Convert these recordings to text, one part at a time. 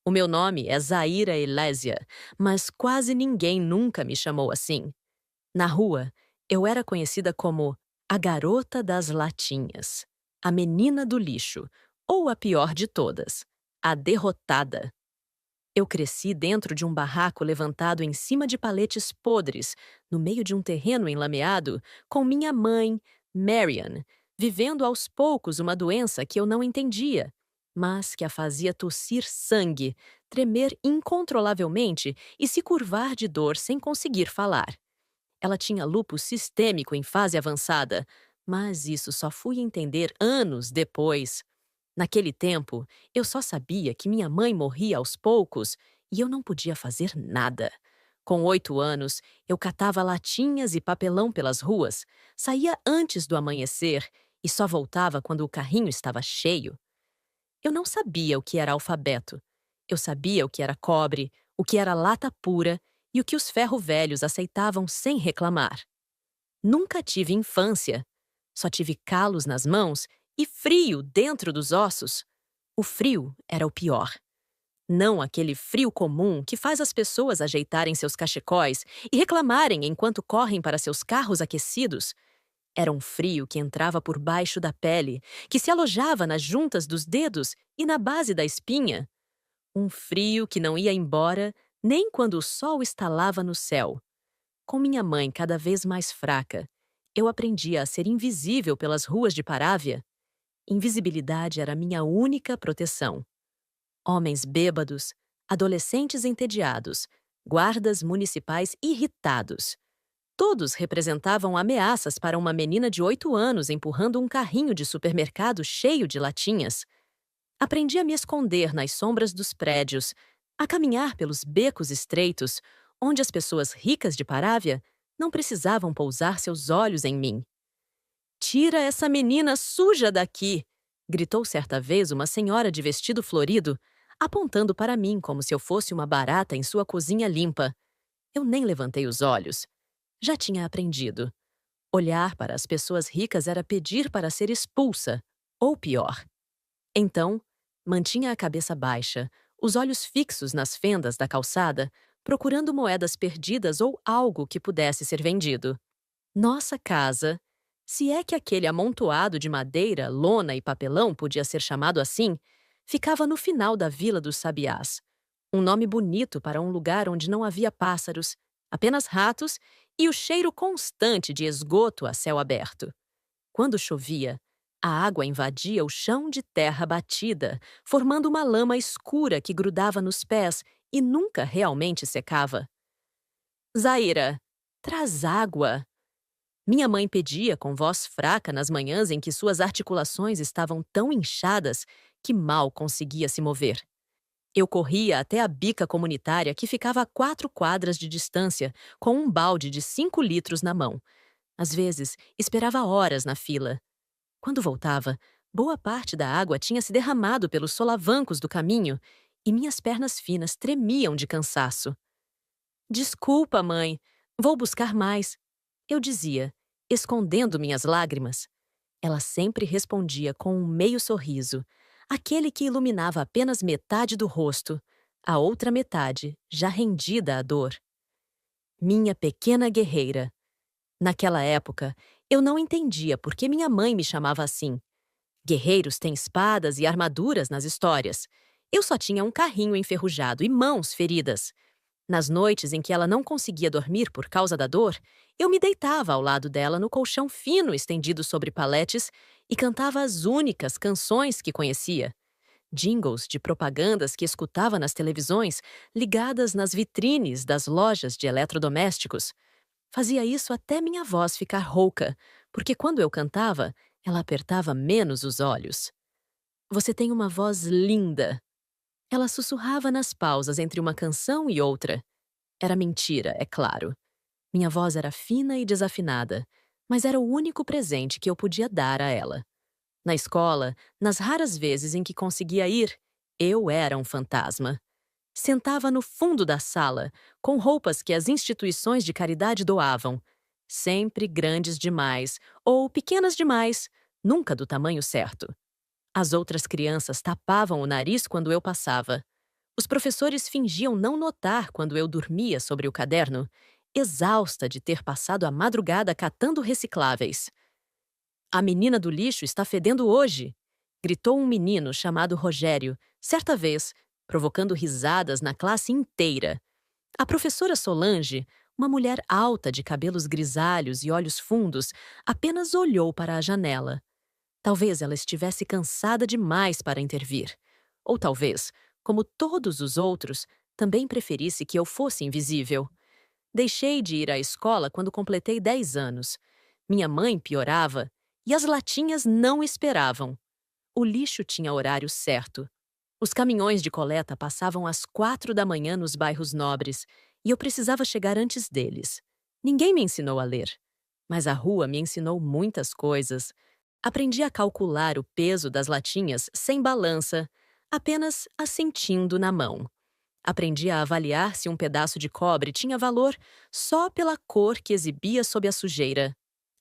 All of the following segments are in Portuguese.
O meu nome é Zaira Elésia, mas quase ninguém nunca me chamou assim. Na rua, eu era conhecida como a garota das latinhas, a menina do lixo, ou a pior de todas, a derrotada. Eu cresci dentro de um barraco levantado em cima de paletes podres, no meio de um terreno enlameado, com minha mãe, Marian, vivendo aos poucos uma doença que eu não entendia, mas que a fazia tossir sangue, tremer incontrolavelmente e se curvar de dor sem conseguir falar. Ela tinha lúpus sistêmico em fase avançada, mas isso só fui entender anos depois. Naquele tempo, eu só sabia que minha mãe morria aos poucos e eu não podia fazer nada. Com 8 anos, eu catava latinhas e papelão pelas ruas, saía antes do amanhecer e só voltava quando o carrinho estava cheio. Eu não sabia o que era alfabeto. Eu sabia o que era cobre, o que era lata pura e o que os ferro-velhos aceitavam sem reclamar. Nunca tive infância. Só tive calos nas mãos e frio dentro dos ossos. O frio era o pior. Não aquele frio comum que faz as pessoas ajeitarem seus cachecóis e reclamarem enquanto correm para seus carros aquecidos. Era um frio que entrava por baixo da pele, que se alojava nas juntas dos dedos e na base da espinha. Um frio que não ia embora nem quando o sol estalava no céu. Com minha mãe cada vez mais fraca, eu aprendia a ser invisível pelas ruas de Parávia. Invisibilidade era minha única proteção. Homens bêbados, adolescentes entediados, guardas municipais irritados. Todos representavam ameaças para uma menina de 8 anos empurrando um carrinho de supermercado cheio de latinhas. Aprendi a me esconder nas sombras dos prédios, a caminhar pelos becos estreitos, onde as pessoas ricas de Parávia não precisavam pousar seus olhos em mim. "Tira essa menina suja daqui!" gritou certa vez uma senhora de vestido florido, apontando para mim como se eu fosse uma barata em sua cozinha limpa. Eu nem levantei os olhos. Já tinha aprendido. Olhar para as pessoas ricas era pedir para ser expulsa, ou pior. Então, mantinha a cabeça baixa, os olhos fixos nas fendas da calçada, procurando moedas perdidas ou algo que pudesse ser vendido. Nossa casa, se é que aquele amontoado de madeira, lona e papelão podia ser chamado assim, ficava no final da Vila dos Sabiás. Um nome bonito para um lugar onde não havia pássaros, apenas ratos e o cheiro constante de esgoto a céu aberto. Quando chovia, a água invadia o chão de terra batida, formando uma lama escura que grudava nos pés e nunca realmente secava. "Zaira, traz água!" Minha mãe pedia com voz fraca nas manhãs em que suas articulações estavam tão inchadas que mal conseguia se mover. Eu corria até a bica comunitária que ficava a 4 quadras de distância, com um balde de 5 litros na mão. Às vezes, esperava horas na fila. Quando voltava, boa parte da água tinha se derramado pelos solavancos do caminho e minhas pernas finas tremiam de cansaço. "Desculpa, mãe, vou buscar mais", eu dizia, escondendo minhas lágrimas. Ela sempre respondia com um meio sorriso, aquele que iluminava apenas metade do rosto, a outra metade já rendida à dor. Minha pequena guerreira. Naquela época, eu não entendia por que minha mãe me chamava assim. Guerreiros têm espadas e armaduras nas histórias. Eu só tinha um carrinho enferrujado e mãos feridas. Nas noites em que ela não conseguia dormir por causa da dor, eu me deitava ao lado dela no colchão fino estendido sobre paletes e cantava as únicas canções que conhecia. Jingles de propagandas que escutava nas televisões, ligadas nas vitrines das lojas de eletrodomésticos. Fazia isso até minha voz ficar rouca, porque quando eu cantava, ela apertava menos os olhos. "Você tem uma voz linda." Ela sussurrava nas pausas entre uma canção e outra. Era mentira, é claro. Minha voz era fina e desafinada, mas era o único presente que eu podia dar a ela. Na escola, nas raras vezes em que conseguia ir, eu era um fantasma. Sentava no fundo da sala, com roupas que as instituições de caridade doavam. Sempre grandes demais, ou pequenas demais, nunca do tamanho certo. As outras crianças tapavam o nariz quando eu passava. Os professores fingiam não notar quando eu dormia sobre o caderno, exausta de ter passado a madrugada catando recicláveis. A menina do lixo está fedendo hoje! Gritou um menino chamado Rogério, certa vez, provocando risadas na classe inteira. A professora Solange, uma mulher alta de cabelos grisalhos e olhos fundos, apenas olhou para a janela. Talvez ela estivesse cansada demais para intervir. Ou talvez, como todos os outros, também preferisse que eu fosse invisível. Deixei de ir à escola quando completei 10 anos. Minha mãe piorava e as latinhas não esperavam. O lixo tinha horário certo. Os caminhões de coleta passavam às 4 da manhã nos bairros nobres e eu precisava chegar antes deles. Ninguém me ensinou a ler, mas a rua me ensinou muitas coisas. Aprendi a calcular o peso das latinhas sem balança, apenas assentindo na mão. Aprendi a avaliar se um pedaço de cobre tinha valor só pela cor que exibia sob a sujeira.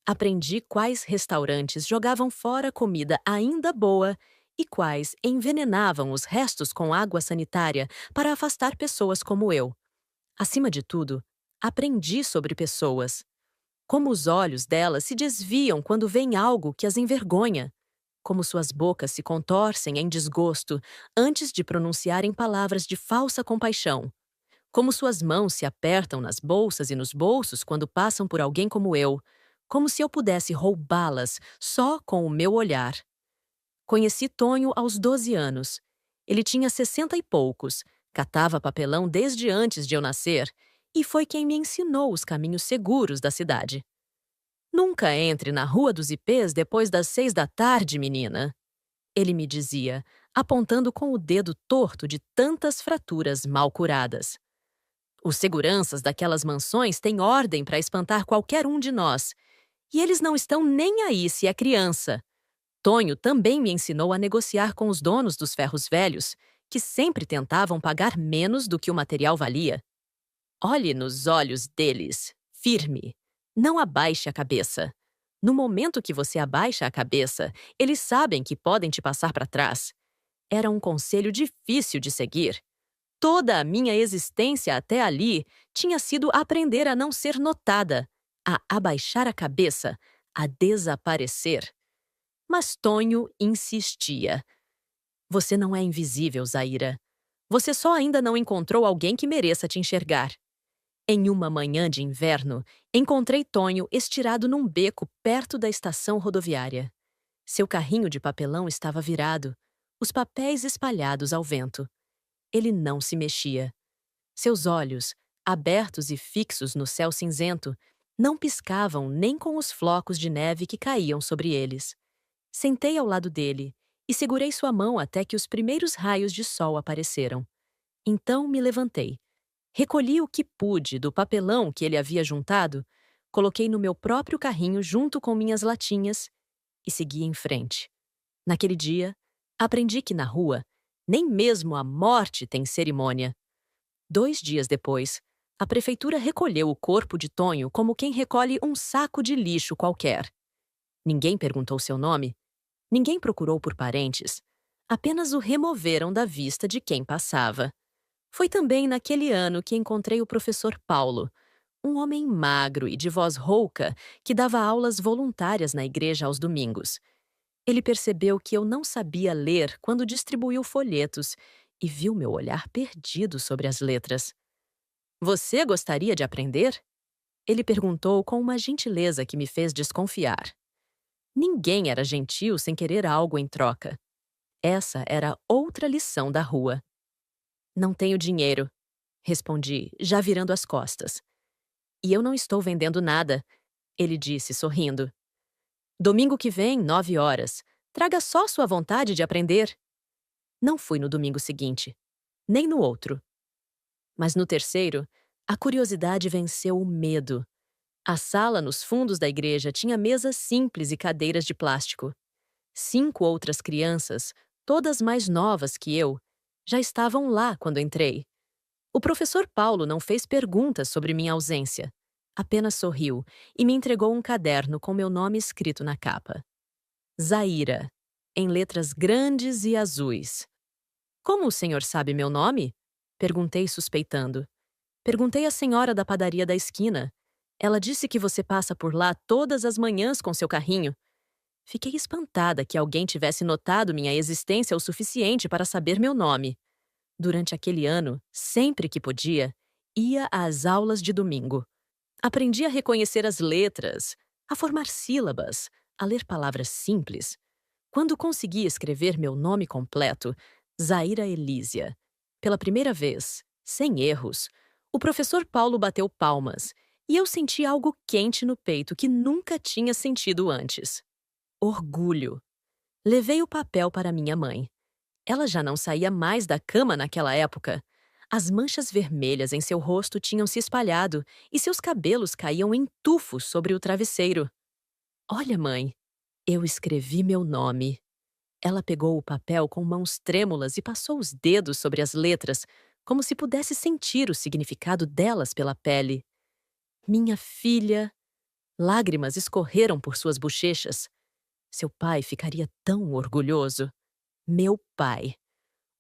Aprendi quais restaurantes jogavam fora comida ainda boa e quais envenenavam os restos com água sanitária para afastar pessoas como eu. Acima de tudo, aprendi sobre pessoas. Como os olhos delas se desviam quando veem algo que as envergonha. Como suas bocas se contorcem em desgosto antes de pronunciarem palavras de falsa compaixão. Como suas mãos se apertam nas bolsas e nos bolsos quando passam por alguém como eu, como se eu pudesse roubá-las só com o meu olhar. Conheci Tonho aos 12 anos. Ele tinha 60 e poucos, catava papelão desde antes de eu nascer e foi quem me ensinou os caminhos seguros da cidade. Nunca entre na Rua dos Ipês depois das 6 da tarde, menina. Ele me dizia, apontando com o dedo torto de tantas fraturas mal curadas. Os seguranças daquelas mansões têm ordem para espantar qualquer um de nós. E eles não estão nem aí se é criança. Tonho também me ensinou a negociar com os donos dos ferros velhos, que sempre tentavam pagar menos do que o material valia. Olhe nos olhos deles, firme. Não abaixe a cabeça. No momento que você abaixa a cabeça, eles sabem que podem te passar para trás. Era um conselho difícil de seguir. Toda a minha existência até ali tinha sido aprender a não ser notada, a abaixar a cabeça, a desaparecer. Mas Tonho insistia. Você não é invisível, Zaira. Você só ainda não encontrou alguém que mereça te enxergar. Em uma manhã de inverno, encontrei Tonho estirado num beco perto da estação rodoviária. Seu carrinho de papelão estava virado, os papéis espalhados ao vento. Ele não se mexia. Seus olhos, abertos e fixos no céu cinzento, não piscavam nem com os flocos de neve que caíam sobre eles. Sentei ao lado dele e segurei sua mão até que os primeiros raios de sol apareceram. Então me levantei. Recolhi o que pude do papelão que ele havia juntado, coloquei no meu próprio carrinho junto com minhas latinhas e segui em frente. Naquele dia, aprendi que na rua, nem mesmo a morte tem cerimônia. 2 dias depois, a prefeitura recolheu o corpo de Tonho como quem recolhe um saco de lixo qualquer. Ninguém perguntou seu nome, ninguém procurou por parentes, apenas o removeram da vista de quem passava. Foi também naquele ano que encontrei o professor Paulo, um homem magro e de voz rouca que dava aulas voluntárias na igreja aos domingos. Ele percebeu que eu não sabia ler quando distribuiu folhetos e viu meu olhar perdido sobre as letras. Você gostaria de aprender? Ele perguntou com uma gentileza que me fez desconfiar. Ninguém era gentil sem querer algo em troca. Essa era outra lição da rua. Não tenho dinheiro, respondi, já virando as costas. E eu não estou vendendo nada, ele disse, sorrindo. Domingo que vem, 9 horas. Traga só sua vontade de aprender. Não fui no domingo seguinte, nem no outro. Mas no terceiro, a curiosidade venceu o medo. A sala nos fundos da igreja tinha mesas simples e cadeiras de plástico. 5 outras crianças, todas mais novas que eu, já estavam lá quando entrei. O professor Paulo não fez perguntas sobre minha ausência. Apenas sorriu e me entregou um caderno com meu nome escrito na capa. Zaira, em letras grandes e azuis. Como o senhor sabe meu nome? Perguntei suspeitando. Perguntei à senhora da padaria da esquina. Ela disse que você passa por lá todas as manhãs com seu carrinho. Fiquei espantada que alguém tivesse notado minha existência o suficiente para saber meu nome. Durante aquele ano, sempre que podia, ia às aulas de domingo. Aprendi a reconhecer as letras, a formar sílabas, a ler palavras simples. Quando consegui escrever meu nome completo, Zaira Elísia, pela primeira vez, sem erros, o professor Paulo bateu palmas e eu senti algo quente no peito que nunca tinha sentido antes. Orgulho. Levei o papel para minha mãe. Ela já não saía mais da cama naquela época. As manchas vermelhas em seu rosto tinham se espalhado e seus cabelos caíam em tufos sobre o travesseiro. Olha, mãe, eu escrevi meu nome. Ela pegou o papel com mãos trêmulas e passou os dedos sobre as letras, como se pudesse sentir o significado delas pela pele. Minha filha. Lágrimas escorreram por suas bochechas. Seu pai ficaria tão orgulhoso. Meu pai.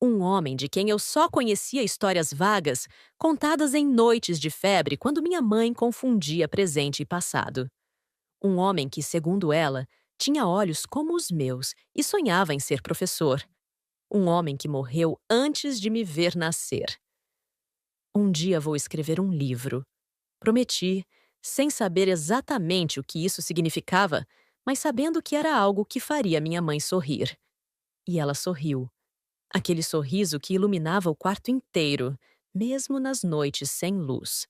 Um homem de quem eu só conhecia histórias vagas, contadas em noites de febre quando minha mãe confundia presente e passado. Um homem que, segundo ela, tinha olhos como os meus e sonhava em ser professor. Um homem que morreu antes de me ver nascer. Um dia vou escrever um livro. Prometi, sem saber exatamente o que isso significava, mas sabendo que era algo que faria minha mãe sorrir. E ela sorriu. Aquele sorriso que iluminava o quarto inteiro, mesmo nas noites sem luz.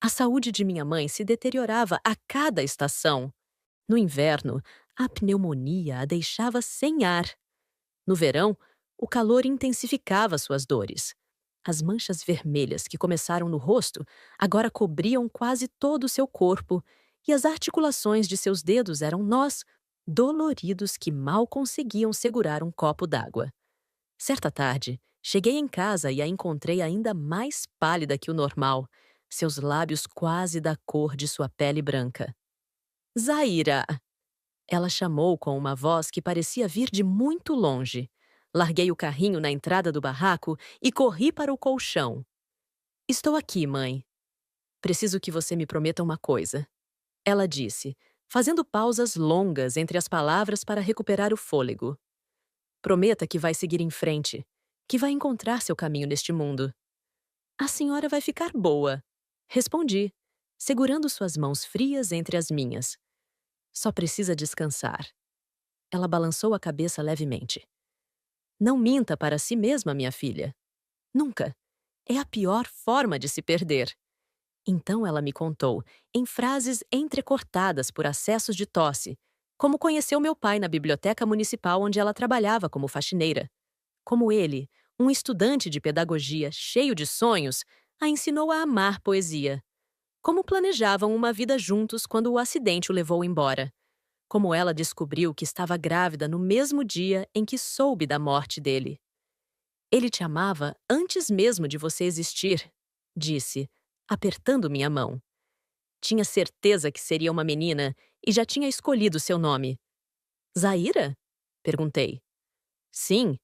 A saúde de minha mãe se deteriorava a cada estação. No inverno, a pneumonia a deixava sem ar. No verão, o calor intensificava suas dores. As manchas vermelhas que começaram no rosto agora cobriam quase todo o seu corpo, e as articulações de seus dedos eram nós, doloridos que mal conseguiam segurar um copo d'água. Certa tarde, cheguei em casa e a encontrei ainda mais pálida que o normal, seus lábios quase da cor de sua pele branca. Zaira! Ela chamou com uma voz que parecia vir de muito longe. Larguei o carrinho na entrada do barraco e corri para o colchão. Estou aqui, mãe. Preciso que você me prometa uma coisa. Ela disse, fazendo pausas longas entre as palavras para recuperar o fôlego. Prometa que vai seguir em frente, que vai encontrar seu caminho neste mundo. A senhora vai ficar boa, respondi, segurando suas mãos frias entre as minhas. Só precisa descansar. Ela balançou a cabeça levemente. Não minta para si mesma, minha filha. Nunca. É a pior forma de se perder. Então ela me contou, em frases entrecortadas por acessos de tosse, como conheceu meu pai na biblioteca municipal onde ela trabalhava como faxineira. Como ele, um estudante de pedagogia cheio de sonhos, a ensinou a amar poesia. Como planejavam uma vida juntos quando o acidente o levou embora. Como ela descobriu que estava grávida no mesmo dia em que soube da morte dele. Ele te amava antes mesmo de você existir, disse, apertando minha mão. Tinha certeza que seria uma menina e já tinha escolhido seu nome. Zaira? Perguntei. Sim,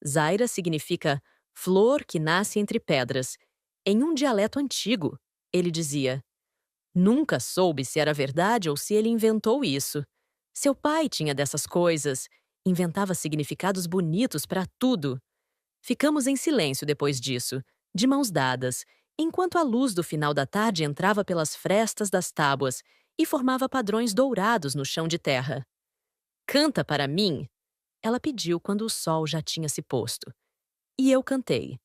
Zaira significa flor que nasce entre pedras. Em um dialeto antigo, ele dizia. Nunca soube se era verdade ou se ele inventou isso. Seu pai tinha dessas coisas. Inventava significados bonitos para tudo. Ficamos em silêncio depois disso, de mãos dadas, enquanto a luz do final da tarde entrava pelas frestas das tábuas e formava padrões dourados no chão de terra. Canta para mim, ela pediu quando o sol já tinha se posto. E eu cantei.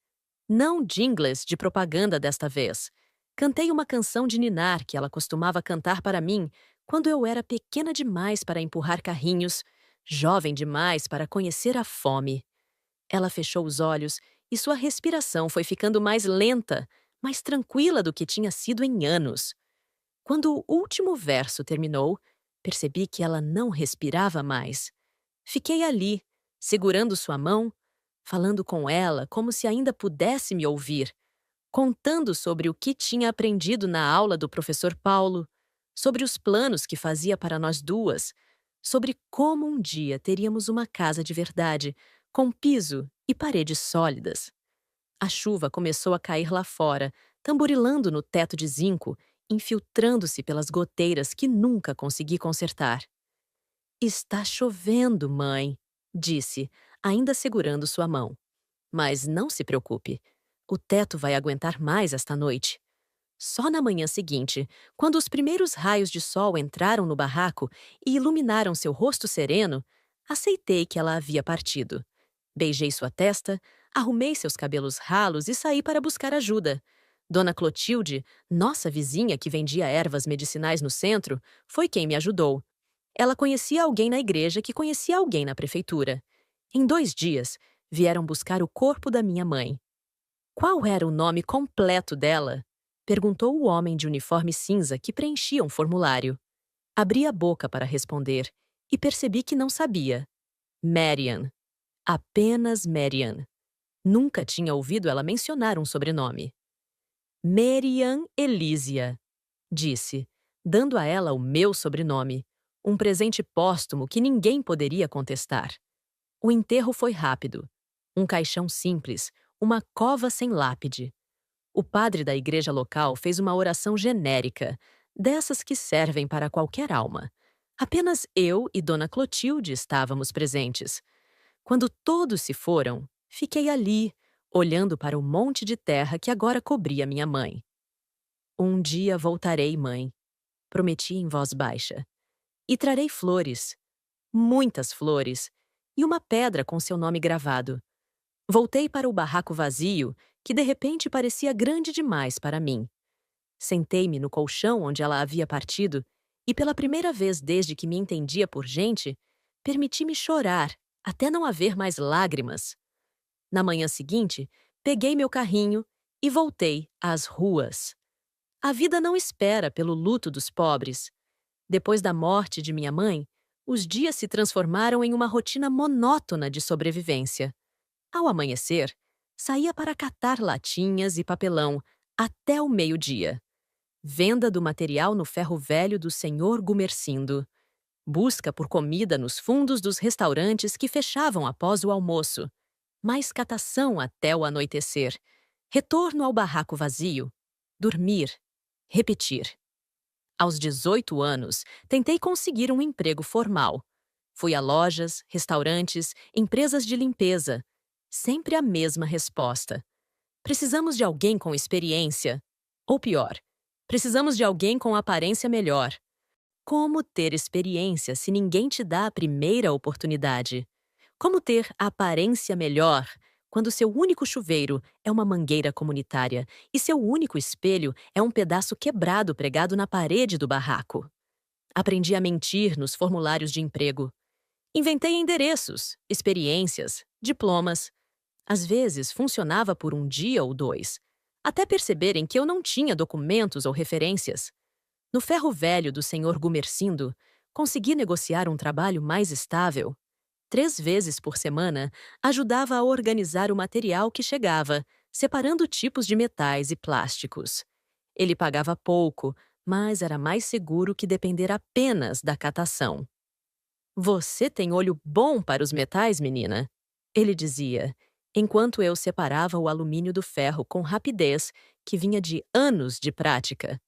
Não jingles de propaganda desta vez. Cantei uma canção de ninar que ela costumava cantar para mim quando eu era pequena demais para empurrar carrinhos, jovem demais para conhecer a fome. Ela fechou os olhos e sua respiração foi ficando mais lenta, mais tranquila do que tinha sido em anos. Quando o último verso terminou, percebi que ela não respirava mais. Fiquei ali, segurando sua mão, falando com ela como se ainda pudesse me ouvir, contando sobre o que tinha aprendido na aula do professor Paulo, sobre os planos que fazia para nós duas, sobre como um dia teríamos uma casa de verdade, com piso e paredes sólidas. A chuva começou a cair lá fora, tamborilando no teto de zinco, infiltrando-se pelas goteiras que nunca consegui consertar. Está chovendo, mãe, disse, ainda segurando sua mão. Mas não se preocupe. O teto vai aguentar mais esta noite. Só na manhã seguinte, quando os primeiros raios de sol entraram no barraco e iluminaram seu rosto sereno, aceitei que ela havia partido. Beijei sua testa, arrumei seus cabelos ralos e saí para buscar ajuda. Dona Clotilde, nossa vizinha que vendia ervas medicinais no centro, foi quem me ajudou. Ela conhecia alguém na igreja que conhecia alguém na prefeitura. Em 2 dias, vieram buscar o corpo da minha mãe. Qual era o nome completo dela? Perguntou o homem de uniforme cinza que preenchia um formulário. Abri a boca para responder e percebi que não sabia. Marian. Apenas Marian. Nunca tinha ouvido ela mencionar um sobrenome. Marian Elísia, disse, dando a ela o meu sobrenome, um presente póstumo que ninguém poderia contestar. O enterro foi rápido. Um caixão simples, uma cova sem lápide. O padre da igreja local fez uma oração genérica, dessas que servem para qualquer alma. Apenas eu e Dona Clotilde estávamos presentes. Quando todos se foram, fiquei ali, olhando para o monte de terra que agora cobria minha mãe. Um dia voltarei, mãe, prometi em voz baixa. E trarei flores, muitas flores, e uma pedra com seu nome gravado. Voltei para o barraco vazio, que de repente parecia grande demais para mim. Sentei-me no colchão onde ela havia partido e, pela primeira vez desde que me entendia por gente, permiti-me chorar, até não haver mais lágrimas. Na manhã seguinte, peguei meu carrinho e voltei às ruas. A vida não espera pelo luto dos pobres. Depois da morte de minha mãe, os dias se transformaram em uma rotina monótona de sobrevivência. Ao amanhecer, saía para catar latinhas e papelão até o meio-dia. Venda do material no ferro velho do senhor Gumercindo. Busca por comida nos fundos dos restaurantes que fechavam após o almoço. Mais catação até o anoitecer. Retorno ao barraco vazio. Dormir. Repetir. Aos 18 anos, tentei conseguir um emprego formal. Fui a lojas, restaurantes, empresas de limpeza. Sempre a mesma resposta. Precisamos de alguém com experiência. Ou pior, precisamos de alguém com aparência melhor. Como ter experiência se ninguém te dá a primeira oportunidade? Como ter aparência melhor quando seu único chuveiro é uma mangueira comunitária e seu único espelho é um pedaço quebrado pregado na parede do barraco? Aprendi a mentir nos formulários de emprego. Inventei endereços, experiências, diplomas. Às vezes, funcionava por um dia ou 2, até perceberem que eu não tinha documentos ou referências. No ferro velho do senhor Gumercindo, consegui negociar um trabalho mais estável. 3 vezes por semana, ajudava a organizar o material que chegava, separando tipos de metais e plásticos. Ele pagava pouco, mas era mais seguro que depender apenas da catação. Você tem olho bom para os metais, menina? Ele dizia, enquanto eu separava o alumínio do ferro com rapidez que vinha de anos de prática.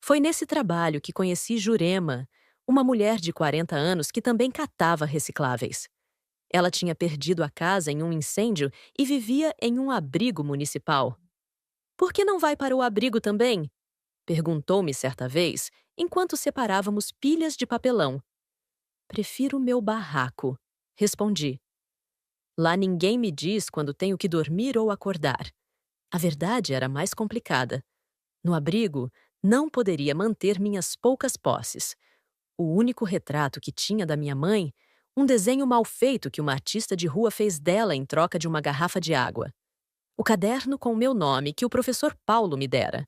Foi nesse trabalho que conheci Jurema, uma mulher de 40 anos que também catava recicláveis. Ela tinha perdido a casa em um incêndio e vivia em um abrigo municipal. Por que não vai para o abrigo também? Perguntou-me certa vez, enquanto separávamos pilhas de papelão. Prefiro meu barraco, respondi. Lá ninguém me diz quando tenho que dormir ou acordar. A verdade era mais complicada. No abrigo, não poderia manter minhas poucas posses. O único retrato que tinha da minha mãe, um desenho mal feito que uma artista de rua fez dela em troca de uma garrafa de água. O caderno com o meu nome que o professor Paulo me dera.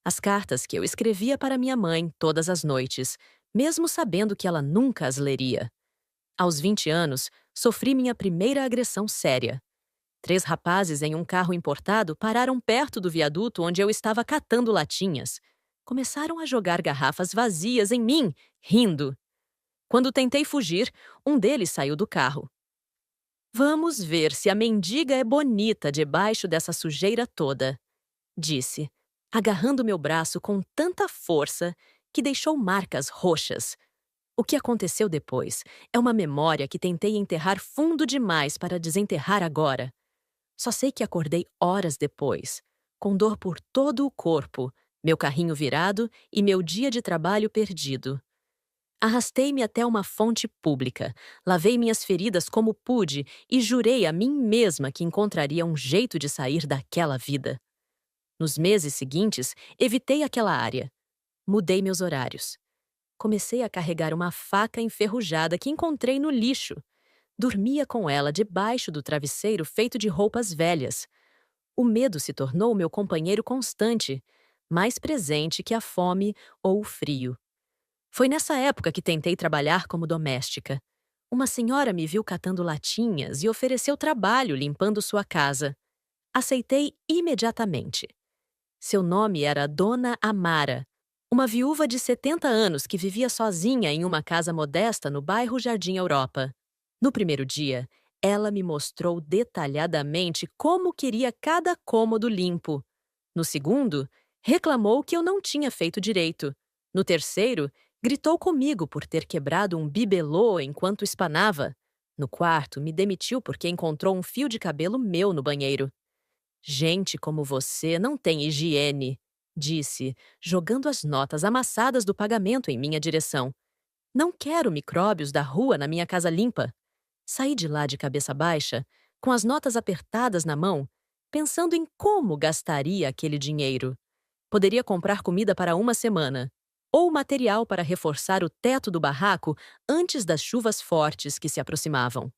As cartas que eu escrevia para minha mãe todas as noites, mesmo sabendo que ela nunca as leria. Aos 20 anos, sofri minha primeira agressão séria. 3 rapazes em um carro importado pararam perto do viaduto onde eu estava catando latinhas. Começaram a jogar garrafas vazias em mim, rindo. Quando tentei fugir, um deles saiu do carro. Vamos ver se a mendiga é bonita debaixo dessa sujeira toda, disse, agarrando meu braço com tanta força que deixou marcas roxas. O que aconteceu depois é uma memória que tentei enterrar fundo demais para desenterrar agora. Só sei que acordei horas depois, com dor por todo o corpo, meu carrinho virado e meu dia de trabalho perdido. Arrastei-me até uma fonte pública, lavei minhas feridas como pude e jurei a mim mesma que encontraria um jeito de sair daquela vida. Nos meses seguintes, evitei aquela área. Mudei meus horários. Comecei a carregar uma faca enferrujada que encontrei no lixo. Dormia com ela debaixo do travesseiro feito de roupas velhas. O medo se tornou meu companheiro constante, mais presente que a fome ou o frio. Foi nessa época que tentei trabalhar como doméstica. Uma senhora me viu catando latinhas e ofereceu trabalho limpando sua casa. Aceitei imediatamente. Seu nome era Dona Amara, uma viúva de 70 anos que vivia sozinha em uma casa modesta no bairro Jardim Europa. No primeiro dia, ela me mostrou detalhadamente como queria cada cômodo limpo. No segundo, reclamou que eu não tinha feito direito. No terceiro, gritou comigo por ter quebrado um bibelô enquanto espanava. No quarto, me demitiu porque encontrou um fio de cabelo meu no banheiro. Gente como você não tem higiene, disse, jogando as notas amassadas do pagamento em minha direção. Não quero micróbios da rua na minha casa limpa. Saí de lá de cabeça baixa, com as notas apertadas na mão, pensando em como gastaria aquele dinheiro. Poderia comprar comida para uma semana, ou material para reforçar o teto do barraco antes das chuvas fortes que se aproximavam.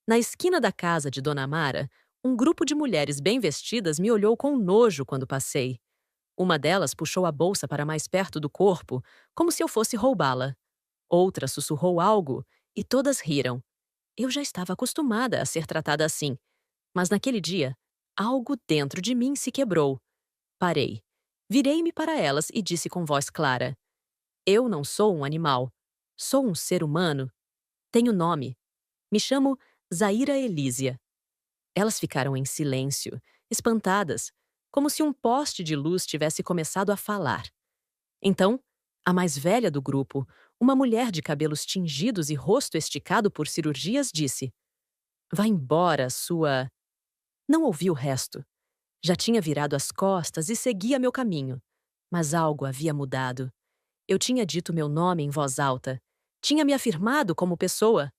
Na esquina da casa de Dona Amara, um grupo de mulheres bem vestidas me olhou com nojo quando passei. Uma delas puxou a bolsa para mais perto do corpo, como se eu fosse roubá-la. Outra sussurrou algo, e todas riram. Eu já estava acostumada a ser tratada assim, mas naquele dia, algo dentro de mim se quebrou. Parei. Virei-me para elas e disse com voz clara: Eu não sou um animal. Sou um ser humano. Tenho nome. Me chamo Zaira Elísia. Elas ficaram em silêncio, espantadas, como se um poste de luz tivesse começado a falar. Então, a mais velha do grupo, uma mulher de cabelos tingidos e rosto esticado por cirurgias, disse: Vá embora, sua... Não ouvi o resto. Já tinha virado as costas e seguia meu caminho. Mas algo havia mudado. Eu tinha dito meu nome em voz alta. Tinha me afirmado como pessoa.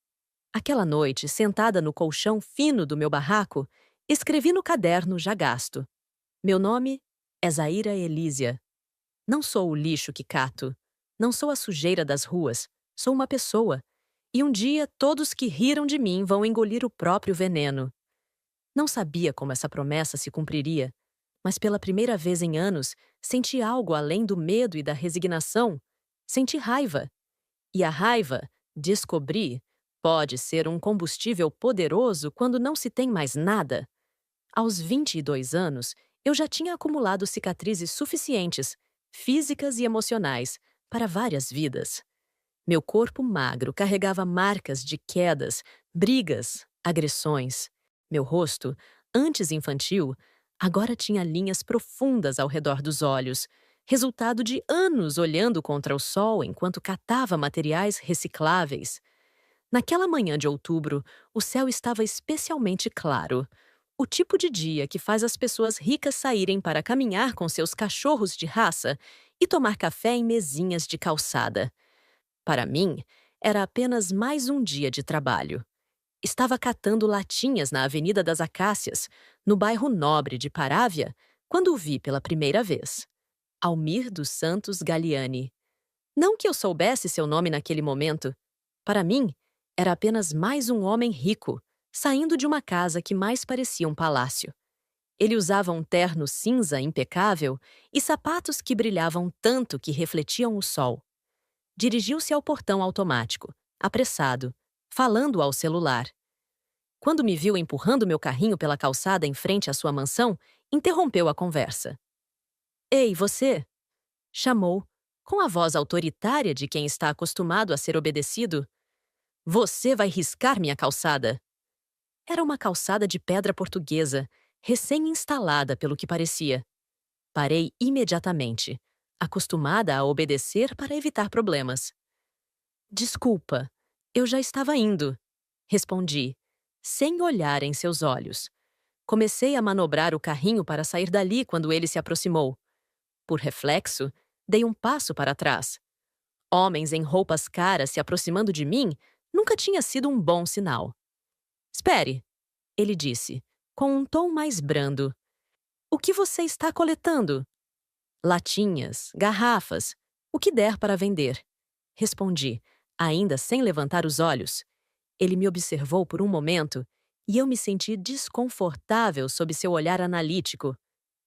Aquela noite, sentada no colchão fino do meu barraco, escrevi no caderno já gasto. Meu nome é Zaira Elísia. Não sou o lixo que cato. Não sou a sujeira das ruas. Sou uma pessoa. E um dia todos que riram de mim vão engolir o próprio veneno. Não sabia como essa promessa se cumpriria, mas pela primeira vez em anos senti algo além do medo e da resignação. Senti raiva. E a raiva, descobri, pode ser um combustível poderoso quando não se tem mais nada. Aos 22 anos, eu já tinha acumulado cicatrizes suficientes, físicas e emocionais, para várias vidas. Meu corpo magro carregava marcas de quedas, brigas, agressões. Meu rosto, antes infantil, agora tinha linhas profundas ao redor dos olhos, resultado de anos olhando contra o sol enquanto catava materiais recicláveis. Naquela manhã de outubro, o céu estava especialmente claro. O tipo de dia que faz as pessoas ricas saírem para caminhar com seus cachorros de raça e tomar café em mesinhas de calçada. Para mim, era apenas mais um dia de trabalho. Estava catando latinhas na Avenida das Acácias, no bairro nobre de Parávia, quando o vi pela primeira vez. Almir dos Santos Galiani. Não que eu soubesse seu nome naquele momento. Para mim, era apenas mais um homem rico, saindo de uma casa que mais parecia um palácio. Ele usava um terno cinza impecável e sapatos que brilhavam tanto que refletiam o sol. Dirigiu-se ao portão automático, apressado, falando ao celular. Quando me viu empurrando meu carrinho pela calçada em frente à sua mansão, interrompeu a conversa. Ei, você! Chamou, com a voz autoritária de quem está acostumado a ser obedecido. Você vai riscar minha calçada! Era uma calçada de pedra portuguesa, recém-instalada pelo que parecia. Parei imediatamente, acostumada a obedecer para evitar problemas. Desculpa, eu já estava indo, respondi, sem olhar em seus olhos. Comecei a manobrar o carrinho para sair dali quando ele se aproximou. Por reflexo, dei um passo para trás. Homens em roupas caras se aproximando de mim nunca tinha sido um bom sinal. Espere, ele disse, com um tom mais brando. O que você está coletando? Latinhas, garrafas, o que der para vender. Respondi, ainda sem levantar os olhos. Ele me observou por um momento e eu me senti desconfortável sob seu olhar analítico.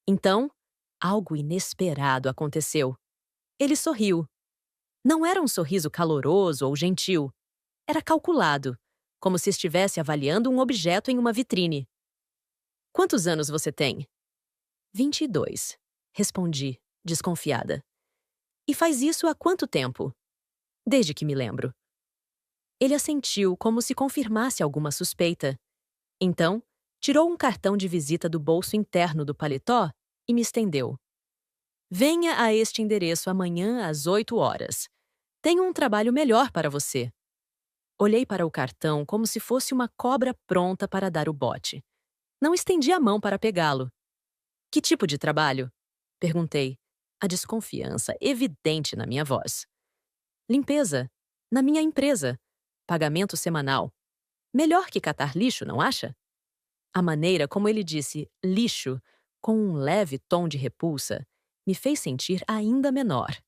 Então, algo inesperado aconteceu. Ele sorriu. Não era um sorriso caloroso ou gentil. Era calculado, como se estivesse avaliando um objeto em uma vitrine. Quantos anos você tem? 22, respondi, desconfiada. E faz isso há quanto tempo? Desde que me lembro. Ele assentiu como se confirmasse alguma suspeita. Então, tirou um cartão de visita do bolso interno do paletó e me estendeu. Venha a este endereço amanhã às 8 horas. Tenho um trabalho melhor para você. Olhei para o cartão como se fosse uma cobra pronta para dar o bote. Não estendi a mão para pegá-lo. Que tipo de trabalho? Perguntei, a desconfiança evidente na minha voz. Limpeza. Na minha empresa. Pagamento semanal. Melhor que catar lixo, não acha? A maneira como ele disse lixo, com um leve tom de repulsa, me fez sentir ainda menor.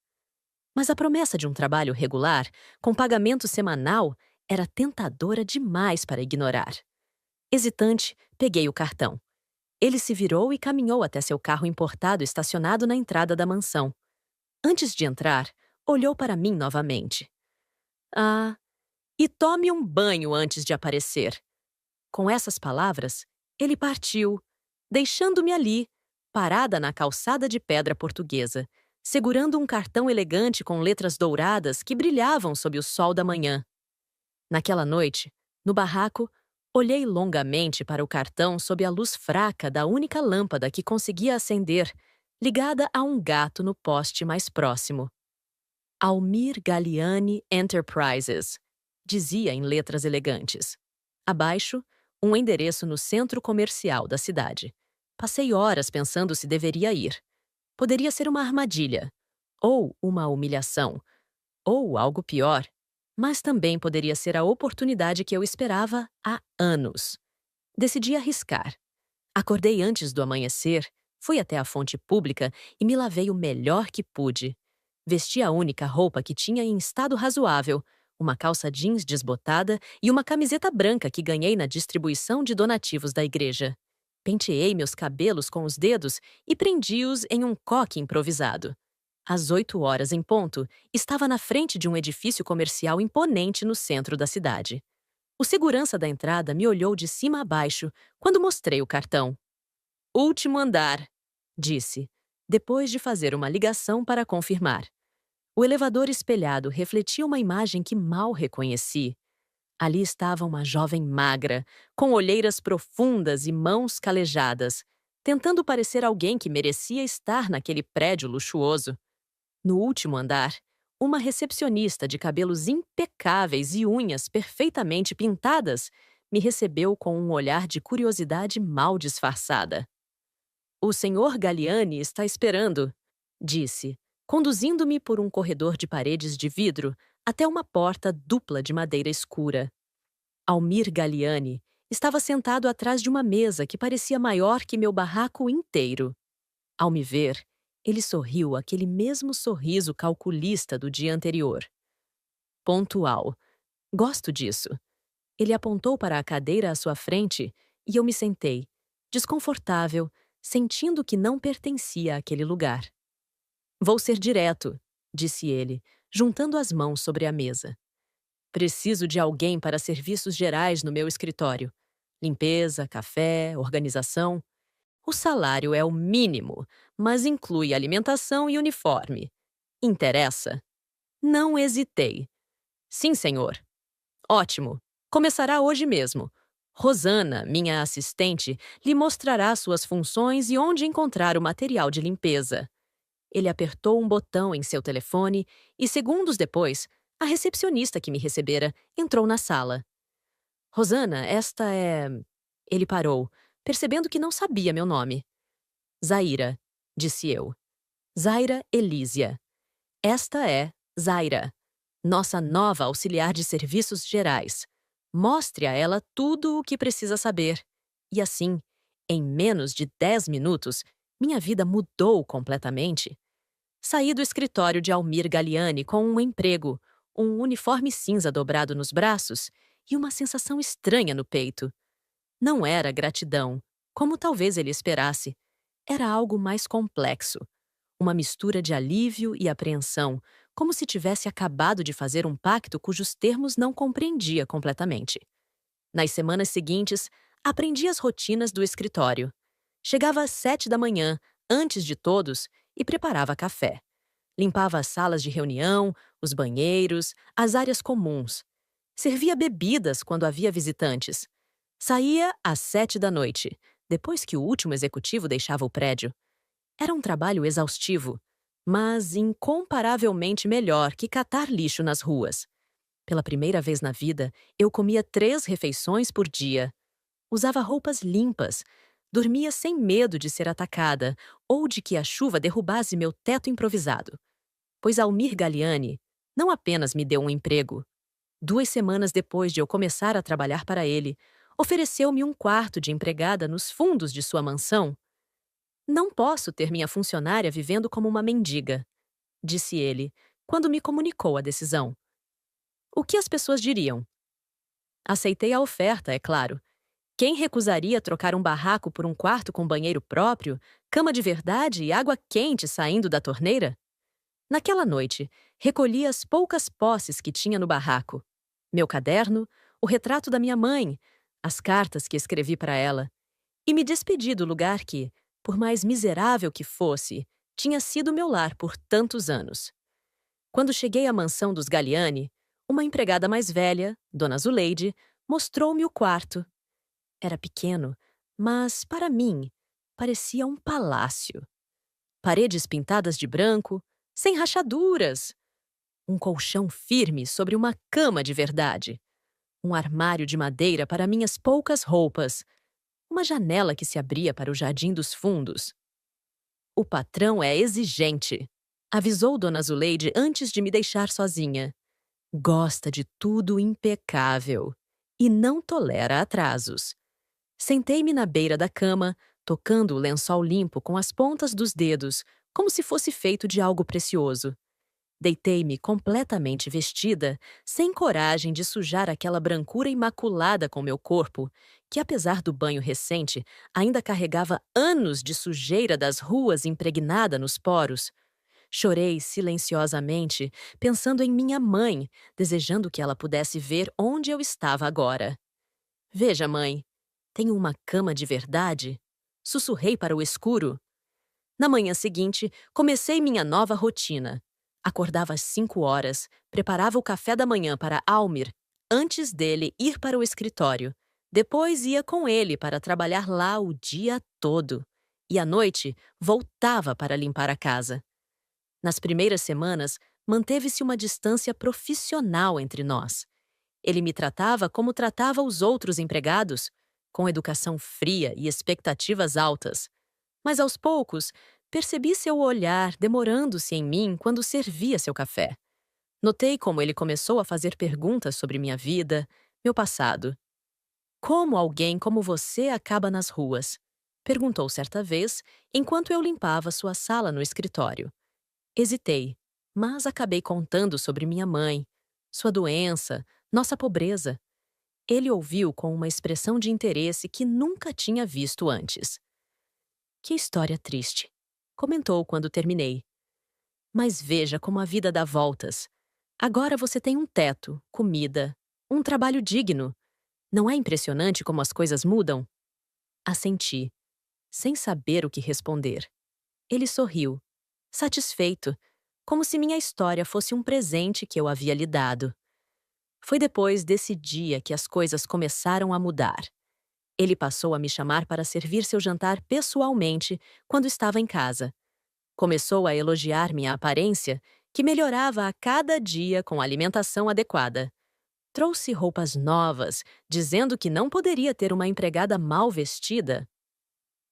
Mas a promessa de um trabalho regular, com pagamento semanal, era tentadora demais para ignorar. Hesitante, peguei o cartão. Ele se virou e caminhou até seu carro importado estacionado na entrada da mansão. Antes de entrar, olhou para mim novamente. Ah, e tome um banho antes de aparecer. Com essas palavras, ele partiu, deixando-me ali, parada na calçada de pedra portuguesa, segurando um cartão elegante com letras douradas que brilhavam sob o sol da manhã. Naquela noite, no barraco, olhei longamente para o cartão sob a luz fraca da única lâmpada que conseguia acender, ligada a um gato no poste mais próximo. Almir Galiani Enterprises, dizia em letras elegantes. Abaixo, um endereço no centro comercial da cidade. Passei horas pensando se deveria ir. Poderia ser uma armadilha, ou uma humilhação, ou algo pior, mas também poderia ser a oportunidade que eu esperava há anos. Decidi arriscar. Acordei antes do amanhecer, fui até a fonte pública e me lavei o melhor que pude. Vesti a única roupa que tinha em estado razoável, uma calça jeans desbotada e uma camiseta branca que ganhei na distribuição de donativos da igreja. Penteei meus cabelos com os dedos e prendi-os em um coque improvisado. Às 8 horas em ponto, estava na frente de um edifício comercial imponente no centro da cidade. O segurança da entrada me olhou de cima a baixo quando mostrei o cartão. Último andar, disse, depois de fazer uma ligação para confirmar. O elevador espelhado refletia uma imagem que mal reconheci. Ali estava uma jovem magra, com olheiras profundas e mãos calejadas, tentando parecer alguém que merecia estar naquele prédio luxuoso. No último andar, uma recepcionista de cabelos impecáveis e unhas perfeitamente pintadas me recebeu com um olhar de curiosidade mal disfarçada. O senhor Galiani está esperando, disse, conduzindo-me por um corredor de paredes de vidro até uma porta dupla de madeira escura. Almir Galiani estava sentado atrás de uma mesa que parecia maior que meu barraco inteiro. Ao me ver, ele sorriu aquele mesmo sorriso calculista do dia anterior. Pontual. Gosto disso. Ele apontou para a cadeira à sua frente e eu me sentei, desconfortável, sentindo que não pertencia àquele lugar. Vou ser direto, disse ele, juntando as mãos sobre a mesa. Preciso de alguém para serviços gerais no meu escritório. Limpeza, café, organização. O salário é o mínimo, mas inclui alimentação e uniforme. Interessa? Não hesitei. Sim, senhor. Ótimo. Começará hoje mesmo. Rosana, minha assistente, lhe mostrará suas funções e onde encontrar o material de limpeza. Ele apertou um botão em seu telefone e, segundos depois, a recepcionista que me recebera entrou na sala. Rosana, esta é. Ele parou, percebendo que não sabia meu nome. Zaira, disse eu. Zaira Elísia. Esta é Zaira, nossa nova auxiliar de serviços gerais. Mostre a ela tudo o que precisa saber. E assim, em menos de 10 minutos, minha vida mudou completamente. Saí do escritório de Almir Galiani com um emprego, um uniforme cinza dobrado nos braços e uma sensação estranha no peito. Não era gratidão, como talvez ele esperasse. Era algo mais complexo. Uma mistura de alívio e apreensão, como se tivesse acabado de fazer um pacto cujos termos não compreendia completamente. Nas semanas seguintes, aprendi as rotinas do escritório. Chegava às 7 da manhã, antes de todos, e preparava café. Limpava as salas de reunião, os banheiros, as áreas comuns. Servia bebidas quando havia visitantes. Saía às 7 da noite, depois que o último executivo deixava o prédio. Era um trabalho exaustivo, mas incomparavelmente melhor que catar lixo nas ruas. Pela primeira vez na vida, eu comia 3 refeições por dia. Usava roupas limpas, dormia sem medo de ser atacada ou de que a chuva derrubasse meu teto improvisado. Pois Almir Galiani não apenas me deu um emprego. 2 semanas depois de eu começar a trabalhar para ele, ofereceu-me um quarto de empregada nos fundos de sua mansão. Não posso ter minha funcionária vivendo como uma mendiga, disse ele, quando me comunicou a decisão. O que as pessoas diriam? Aceitei a oferta, é claro. Quem recusaria trocar um barraco por um quarto com banheiro próprio, cama de verdade e água quente saindo da torneira? Naquela noite, recolhi as poucas posses que tinha no barraco. Meu caderno, o retrato da minha mãe, as cartas que escrevi para ela. E me despedi do lugar que, por mais miserável que fosse, tinha sido meu lar por tantos anos. Quando cheguei à mansão dos Galiani, uma empregada mais velha, Dona Zuleide, mostrou-me o quarto. Era pequeno, mas, para mim, parecia um palácio. Paredes pintadas de branco, sem rachaduras. Um colchão firme sobre uma cama de verdade. Um armário de madeira para minhas poucas roupas. Uma janela que se abria para o jardim dos fundos. O patrão é exigente, avisou Dona Zuleide antes de me deixar sozinha. Gosta de tudo impecável e não tolera atrasos. Sentei-me na beira da cama, tocando o lençol limpo com as pontas dos dedos, como se fosse feito de algo precioso. Deitei-me completamente vestida, sem coragem de sujar aquela brancura imaculada com meu corpo, que, apesar do banho recente, ainda carregava anos de sujeira das ruas impregnada nos poros. Chorei silenciosamente, pensando em minha mãe, desejando que ela pudesse ver onde eu estava agora. Veja, mãe, tenho uma cama de verdade? Sussurrei para o escuro. Na manhã seguinte, comecei minha nova rotina. Acordava às 5 horas, preparava o café da manhã para Almir, antes dele ir para o escritório. Depois ia com ele para trabalhar lá o dia todo. E à noite, voltava para limpar a casa. Nas primeiras semanas, manteve-se uma distância profissional entre nós. Ele me tratava como tratava os outros empregados, com educação fria e expectativas altas. Mas aos poucos, percebi seu olhar demorando-se em mim quando servia seu café. Notei como ele começou a fazer perguntas sobre minha vida, meu passado. Como alguém como você acaba nas ruas? Perguntou certa vez, enquanto eu limpava sua sala no escritório. Hesitei, mas acabei contando sobre minha mãe, sua doença, nossa pobreza. Ele ouviu com uma expressão de interesse que nunca tinha visto antes. Que história triste, comentou quando terminei. Mas veja como a vida dá voltas. Agora você tem um teto, comida, um trabalho digno. Não é impressionante como as coisas mudam? Assenti, sem saber o que responder. Ele sorriu, satisfeito, como se minha história fosse um presente que eu havia lhe dado. Foi depois desse dia que as coisas começaram a mudar. Ele passou a me chamar para servir seu jantar pessoalmente quando estava em casa. Começou a elogiar minha aparência, que melhorava a cada dia com a alimentação adequada. Trouxe roupas novas, dizendo que não poderia ter uma empregada mal vestida.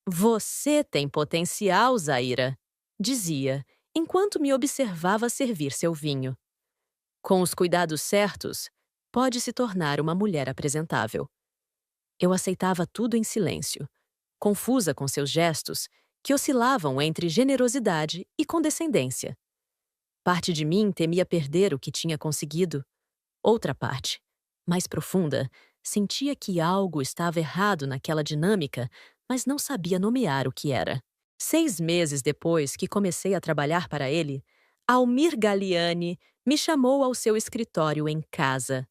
Você tem potencial, Zaira, dizia, enquanto me observava servir seu vinho. Com os cuidados certos, pode se tornar uma mulher apresentável. Eu aceitava tudo em silêncio, confusa com seus gestos, que oscilavam entre generosidade e condescendência. Parte de mim temia perder o que tinha conseguido. Outra parte, mais profunda, sentia que algo estava errado naquela dinâmica, mas não sabia nomear o que era. 6 meses depois que comecei a trabalhar para ele, Almir Galiani me chamou ao seu escritório em casa.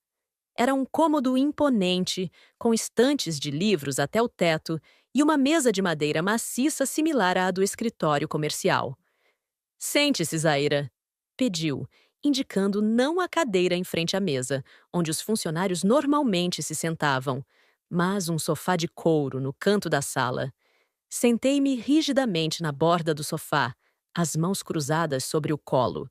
Era um cômodo imponente, com estantes de livros até o teto e uma mesa de madeira maciça similar à do escritório comercial. Sente-se, Zaira, pediu, indicando não a cadeira em frente à mesa, onde os funcionários normalmente se sentavam, mas um sofá de couro no canto da sala. Sentei-me rigidamente na borda do sofá, as mãos cruzadas sobre o colo.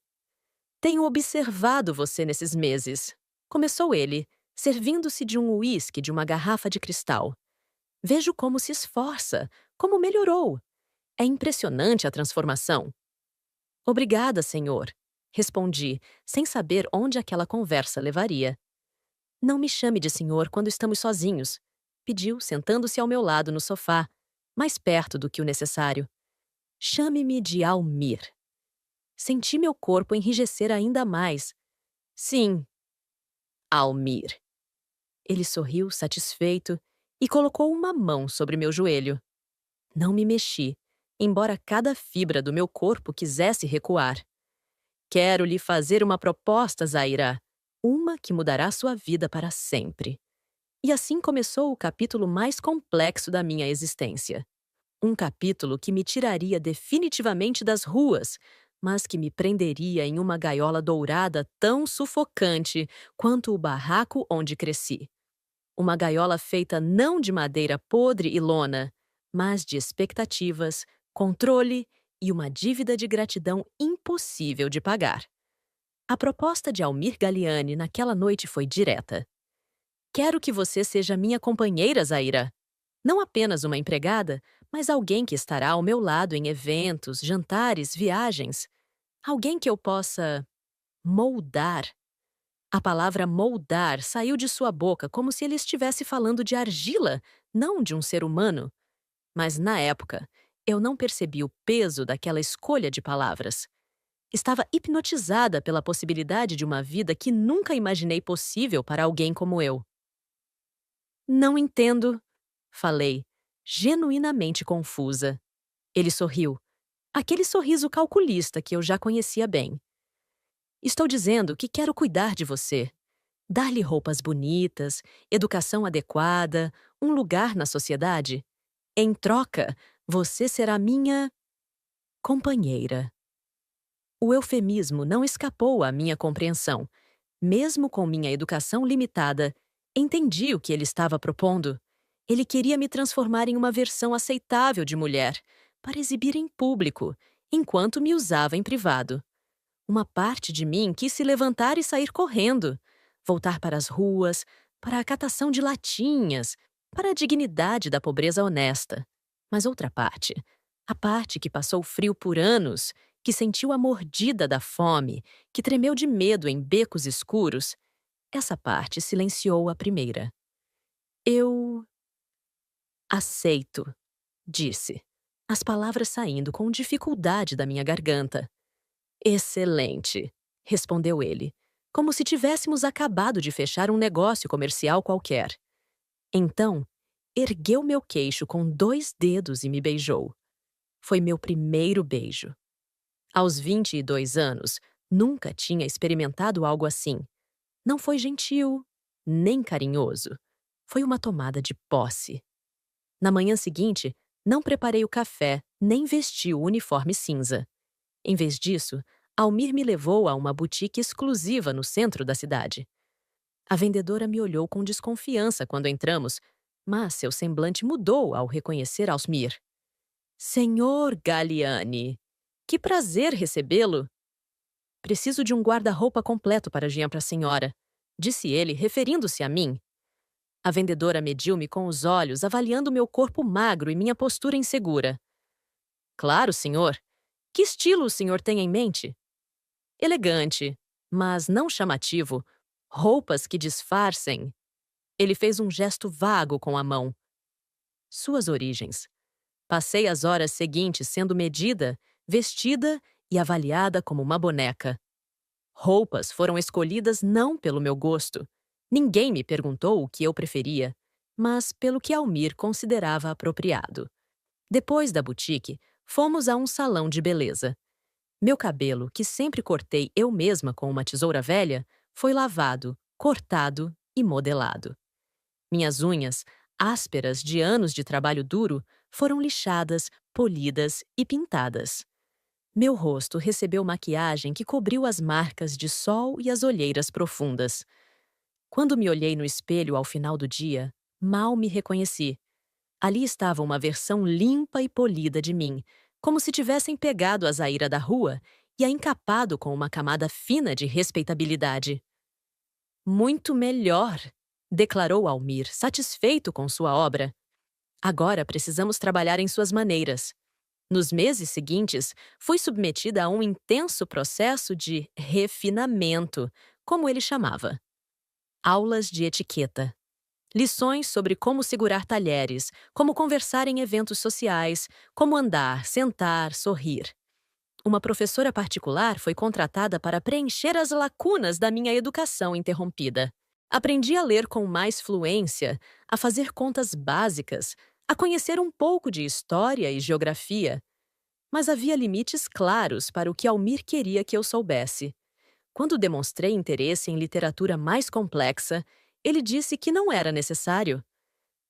Tenho observado você nesses meses, começou ele, servindo-se de um uísque de uma garrafa de cristal. Vejo como se esforça, como melhorou. É impressionante a transformação. Obrigada, senhor, respondi, sem saber onde aquela conversa levaria. Não me chame de senhor quando estamos sozinhos, pediu, sentando-se ao meu lado no sofá, mais perto do que o necessário. Chame-me de Almir. Senti meu corpo enrijecer ainda mais. Sim, Almir. Ele sorriu, satisfeito, e colocou uma mão sobre meu joelho. Não me mexi, embora cada fibra do meu corpo quisesse recuar. Quero lhe fazer uma proposta, Zaira, uma que mudará sua vida para sempre. E assim começou o capítulo mais complexo da minha existência. Um capítulo que me tiraria definitivamente das ruas, mas que me prenderia em uma gaiola dourada tão sufocante quanto o barraco onde cresci. Uma gaiola feita não de madeira podre e lona, mas de expectativas, controle e uma dívida de gratidão impossível de pagar. A proposta de Almir Galiani naquela noite foi direta. Quero que você seja minha companheira, Zaira. Não apenas uma empregada, mas alguém que estará ao meu lado em eventos, jantares, viagens. Alguém que eu possa moldar. A palavra moldar saiu de sua boca como se ele estivesse falando de argila, não de um ser humano. Mas, na época, eu não percebi o peso daquela escolha de palavras. Estava hipnotizada pela possibilidade de uma vida que nunca imaginei possível para alguém como eu. Não entendo, falei, genuinamente confusa. Ele sorriu. Aquele sorriso calculista que eu já conhecia bem. Estou dizendo que quero cuidar de você. Dar-lhe roupas bonitas, educação adequada, um lugar na sociedade. Em troca, você será minha companheira. O eufemismo não escapou à minha compreensão. Mesmo com minha educação limitada, entendi o que ele estava propondo. Ele queria me transformar em uma versão aceitável de mulher, para exibir em público, enquanto me usava em privado. Uma parte de mim quis se levantar e sair correndo, voltar para as ruas, para a catação de latinhas, para a dignidade da pobreza honesta. Mas outra parte, a parte que passou frio por anos, que sentiu a mordida da fome, que tremeu de medo em becos escuros, essa parte silenciou a primeira. Eu aceito, disse, as palavras saindo com dificuldade da minha garganta. Excelente, respondeu ele, como se tivéssemos acabado de fechar um negócio comercial qualquer. Então, ergueu meu queixo com 2 dedos e me beijou. Foi meu primeiro beijo. Aos 22 anos, nunca tinha experimentado algo assim. Não foi gentil, nem carinhoso. Foi uma tomada de posse. Na manhã seguinte, não preparei o café, nem vesti o uniforme cinza. Em vez disso, Almir me levou a uma boutique exclusiva no centro da cidade. A vendedora me olhou com desconfiança quando entramos, Mas seu semblante mudou ao reconhecer Almir. Senhor Galliani, que prazer recebê-lo! Preciso de um guarda-roupa completo para Jean para a senhora, disse ele, referindo-se a mim. A vendedora mediu-me com os olhos, avaliando meu corpo magro e minha postura insegura. Claro, senhor. Que estilo o senhor tem em mente? Elegante, mas não chamativo. Roupas que disfarcem. Ele fez um gesto vago com a mão. Suas origens. Passei as horas seguintes sendo medida, vestida e avaliada como uma boneca. Roupas foram escolhidas não pelo meu gosto. Ninguém me perguntou o que eu preferia, mas pelo que Almir considerava apropriado. Depois da boutique, fomos a um salão de beleza. Meu cabelo, que sempre cortei eu mesma com uma tesoura velha, foi lavado, cortado e modelado. Minhas unhas, ásperas de anos de trabalho duro, foram lixadas, polidas e pintadas. Meu rosto recebeu maquiagem que cobriu as marcas de sol e as olheiras profundas. Quando me olhei no espelho ao final do dia, mal me reconheci. Ali estava uma versão limpa e polida de mim, como se tivessem pegado a Zaira da rua e a encapado com uma camada fina de respeitabilidade. Muito melhor, declarou Almir, satisfeito com sua obra. Agora precisamos trabalhar em suas maneiras. Nos meses seguintes, fui submetida a um intenso processo de refinamento, como ele chamava. Aulas de etiqueta. Lições sobre como segurar talheres, como conversar em eventos sociais, como andar, sentar, sorrir. Uma professora particular foi contratada para preencher as lacunas da minha educação interrompida. Aprendi a ler com mais fluência, a fazer contas básicas, a conhecer um pouco de história e geografia. Mas havia limites claros para o que Almir queria que eu soubesse. Quando demonstrei interesse em literatura mais complexa, ele disse que não era necessário.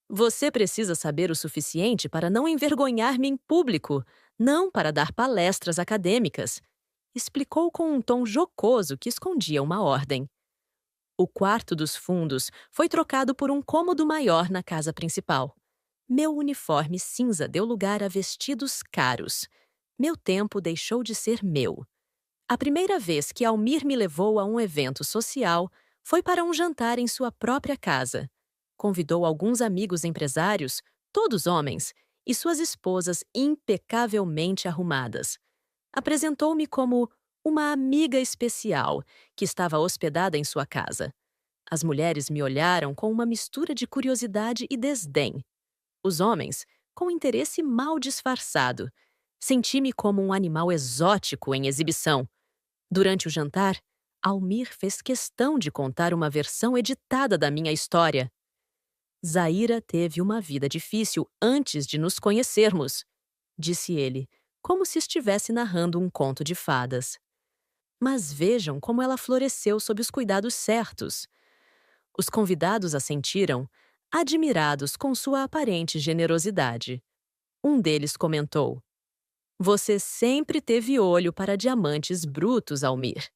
Você precisa saber o suficiente para não envergonhar-me em público, não para dar palestras acadêmicas, explicou com um tom jocoso que escondia uma ordem. O quarto dos fundos foi trocado por um cômodo maior na casa principal. Meu uniforme cinza deu lugar a vestidos caros. Meu tempo deixou de ser meu. A primeira vez que Almir me levou a um evento social foi para um jantar em sua própria casa. Convidou alguns amigos empresários, todos homens, e suas esposas impecavelmente arrumadas. Apresentou-me como uma amiga especial que estava hospedada em sua casa. As mulheres me olharam com uma mistura de curiosidade e desdém. Os homens, com interesse mal disfarçado. Senti-me como um animal exótico em exibição. Durante o jantar, Almir fez questão de contar uma versão editada da minha história. Zaira teve uma vida difícil antes de nos conhecermos, disse ele, como se estivesse narrando um conto de fadas. Mas vejam como ela floresceu sob os cuidados certos. Os convidados assentiram, admirados com sua aparente generosidade. Um deles comentou: Você sempre teve olho para diamantes brutos, Almir.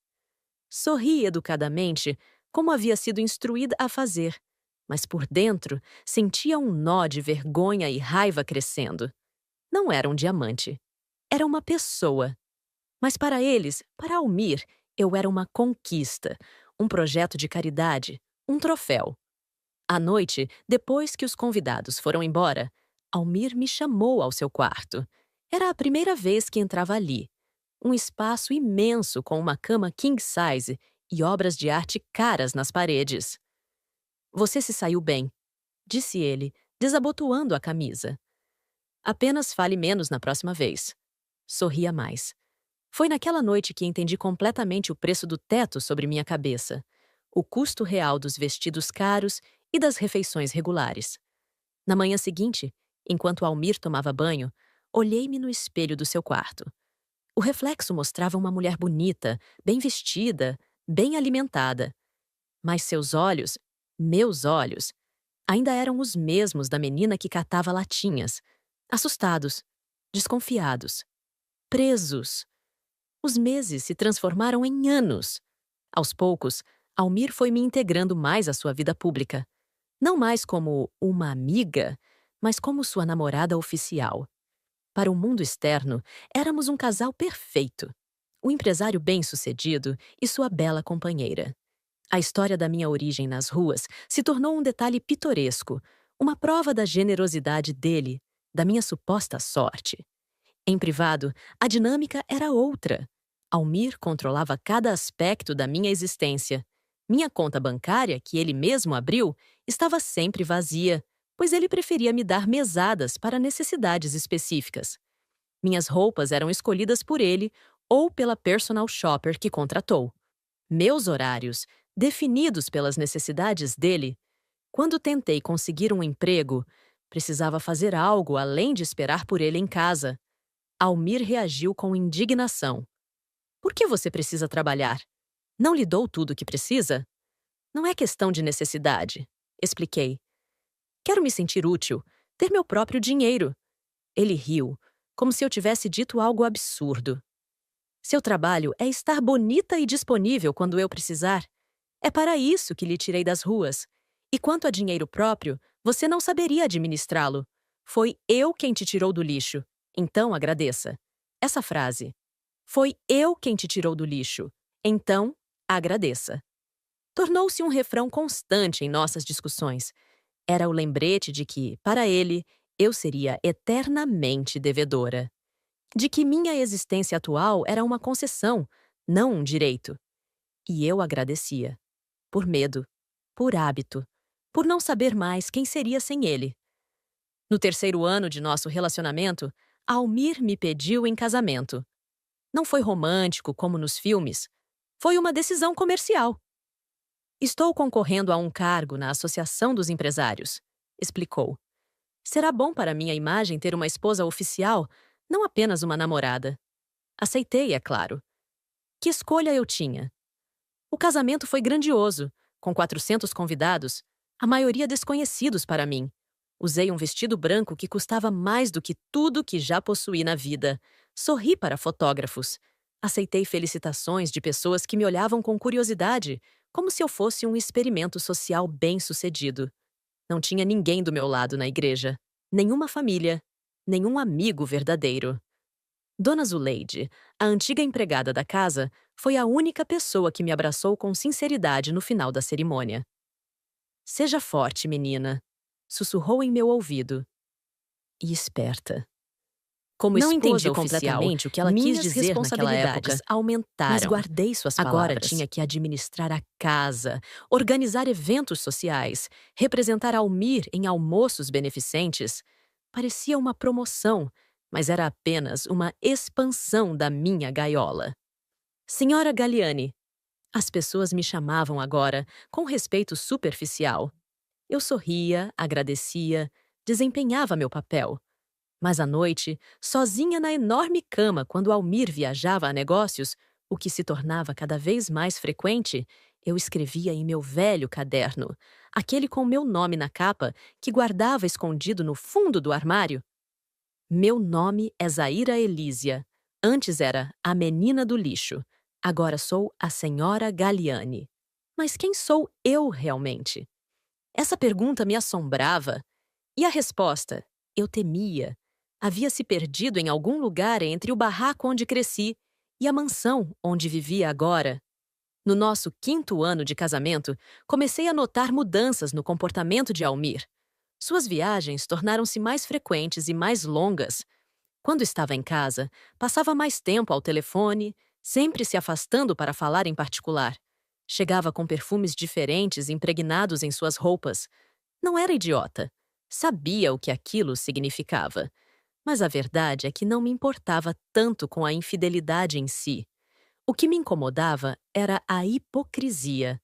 Sorri educadamente, como havia sido instruída a fazer, mas por dentro sentia um nó de vergonha e raiva crescendo. Não era um diamante. Era uma pessoa. Mas para eles, para Almir, eu era uma conquista, um projeto de caridade, um troféu. À noite, depois que os convidados foram embora, Almir me chamou ao seu quarto. Era a primeira vez que entrava ali. Um espaço imenso com uma cama king size e obras de arte caras nas paredes. Você se saiu bem, disse ele, desabotoando a camisa. Apenas fale menos na próxima vez. Sorria mais. Foi naquela noite que entendi completamente o preço do teto sobre minha cabeça, o custo real dos vestidos caros e das refeições regulares. Na manhã seguinte, enquanto Almir tomava banho, olhei-me no espelho do seu quarto. O reflexo mostrava uma mulher bonita, bem vestida, bem alimentada. Mas seus olhos, meus olhos, ainda eram os mesmos da menina que catava latinhas, assustados, desconfiados, presos. Os meses se transformaram em anos. Aos poucos, Almir foi me integrando mais à sua vida pública. Não mais como uma amiga, mas como sua namorada oficial. Para o mundo externo, éramos um casal perfeito. O empresário bem-sucedido e sua bela companheira. A história da minha origem nas ruas se tornou um detalhe pitoresco, uma prova da generosidade dele, da minha suposta sorte. Em privado, a dinâmica era outra. Almir controlava cada aspecto da minha existência. Minha conta bancária, que ele mesmo abriu, estava sempre vazia, pois ele preferia me dar mesadas para necessidades específicas. Minhas roupas eram escolhidas por ele ou pela personal shopper que contratou. Meus horários, definidos pelas necessidades dele. Quando tentei conseguir um emprego, precisava fazer algo além de esperar por ele em casa. Almir reagiu com indignação. Por que você precisa trabalhar? Não lhe dou tudo o que precisa? Não é questão de necessidade, expliquei. Quero me sentir útil, ter meu próprio dinheiro. Ele riu, como se eu tivesse dito algo absurdo. Seu trabalho é estar bonita e disponível quando eu precisar. É para isso que lhe tirei das ruas. E quanto a dinheiro próprio, você não saberia administrá-lo. Foi eu quem te tirou do lixo. Então agradeça. Essa frase. Foi eu quem te tirou do lixo. Então agradeça. Tornou-se um refrão constante em nossas discussões. Era o lembrete de que, para ele, eu seria eternamente devedora. De que minha existência atual era uma concessão, não um direito. E eu agradecia. Por medo, por hábito, por não saber mais quem seria sem ele. No terceiro ano de nosso relacionamento, Almir me pediu em casamento. Não foi romântico como nos filmes. Foi uma decisão comercial. Estou concorrendo a um cargo na Associação dos Empresários, explicou. Será bom para minha imagem ter uma esposa oficial, não apenas uma namorada. Aceitei, é claro. Que escolha eu tinha? O casamento foi grandioso, com 400 convidados, a maioria desconhecidos para mim. Usei um vestido branco que custava mais do que tudo que já possuí na vida. Sorri para fotógrafos. Aceitei felicitações de pessoas que me olhavam com curiosidade, como se eu fosse um experimento social bem-sucedido. Não tinha ninguém do meu lado na igreja, nenhuma família, nenhum amigo verdadeiro. Dona Zuleide, a antiga empregada da casa, foi a única pessoa que me abraçou com sinceridade no final da cerimônia. Seja forte, menina, sussurrou em meu ouvido. E esperta. Como não entendi completamente o que ela quis dizer naquela época, aumentaram, mas guardei suas palavras. Agora tinha que administrar a casa, organizar eventos sociais, representar Almir em almoços beneficentes. Parecia uma promoção, mas era apenas uma expansão da minha gaiola. Senhora Galliani. As pessoas me chamavam agora, com respeito superficial. Eu sorria, agradecia, desempenhava meu papel. Mas à noite, sozinha na enorme cama quando Almir viajava a negócios, o que se tornava cada vez mais frequente, eu escrevia em meu velho caderno, aquele com meu nome na capa que guardava escondido no fundo do armário. Meu nome é Zaira Elísia. Antes era a menina do lixo. Agora sou a senhora Galliani. Mas quem sou eu realmente? Essa pergunta me assombrava. E a resposta? Eu temia. Havia se perdido em algum lugar entre o barraco onde cresci e a mansão onde vivia agora. No nosso 5º ano de casamento, comecei a notar mudanças no comportamento de Almir. Suas viagens tornaram-se mais frequentes e mais longas. Quando estava em casa, passava mais tempo ao telefone, sempre se afastando para falar em particular. Chegava com perfumes diferentes impregnados em suas roupas. Não era idiota. Sabia o que aquilo significava. Mas a verdade é que não me importava tanto com a infidelidade em si. O que me incomodava era a hipocrisia.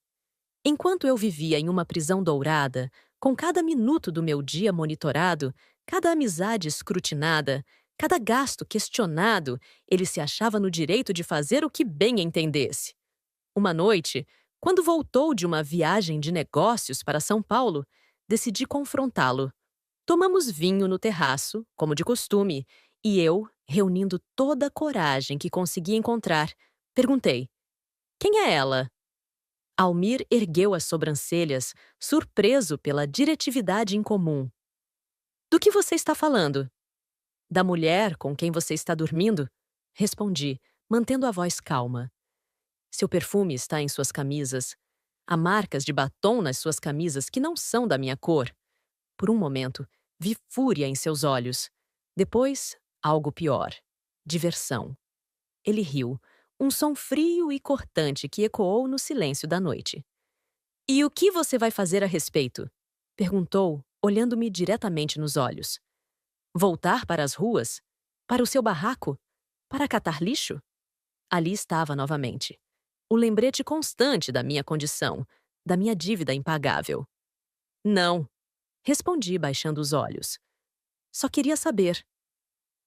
Enquanto eu vivia em uma prisão dourada, com cada minuto do meu dia monitorado, cada amizade escrutinada, cada gasto questionado, ele se achava no direito de fazer o que bem entendesse. Uma noite, quando voltou de uma viagem de negócios para São Paulo, decidi confrontá-lo. Tomamos vinho no terraço, como de costume, e eu, reunindo toda a coragem que consegui encontrar, perguntei: quem é ela? Almir ergueu as sobrancelhas, surpreso pela diretividade incomum. Do que você está falando? Da mulher com quem você está dormindo? Respondi, mantendo a voz calma. Seu perfume está em suas camisas. Há marcas de batom nas suas camisas que não são da minha cor. Por um momento, vi fúria em seus olhos. Depois, algo pior. Diversão. Ele riu, um som frio e cortante que ecoou no silêncio da noite. E o que você vai fazer a respeito? Perguntou, olhando-me diretamente nos olhos. Voltar para as ruas? Para o seu barraco? Para catar lixo? Ali estava novamente. O lembrete constante da minha condição, da minha dívida impagável. Não, respondi baixando os olhos. Só queria saber.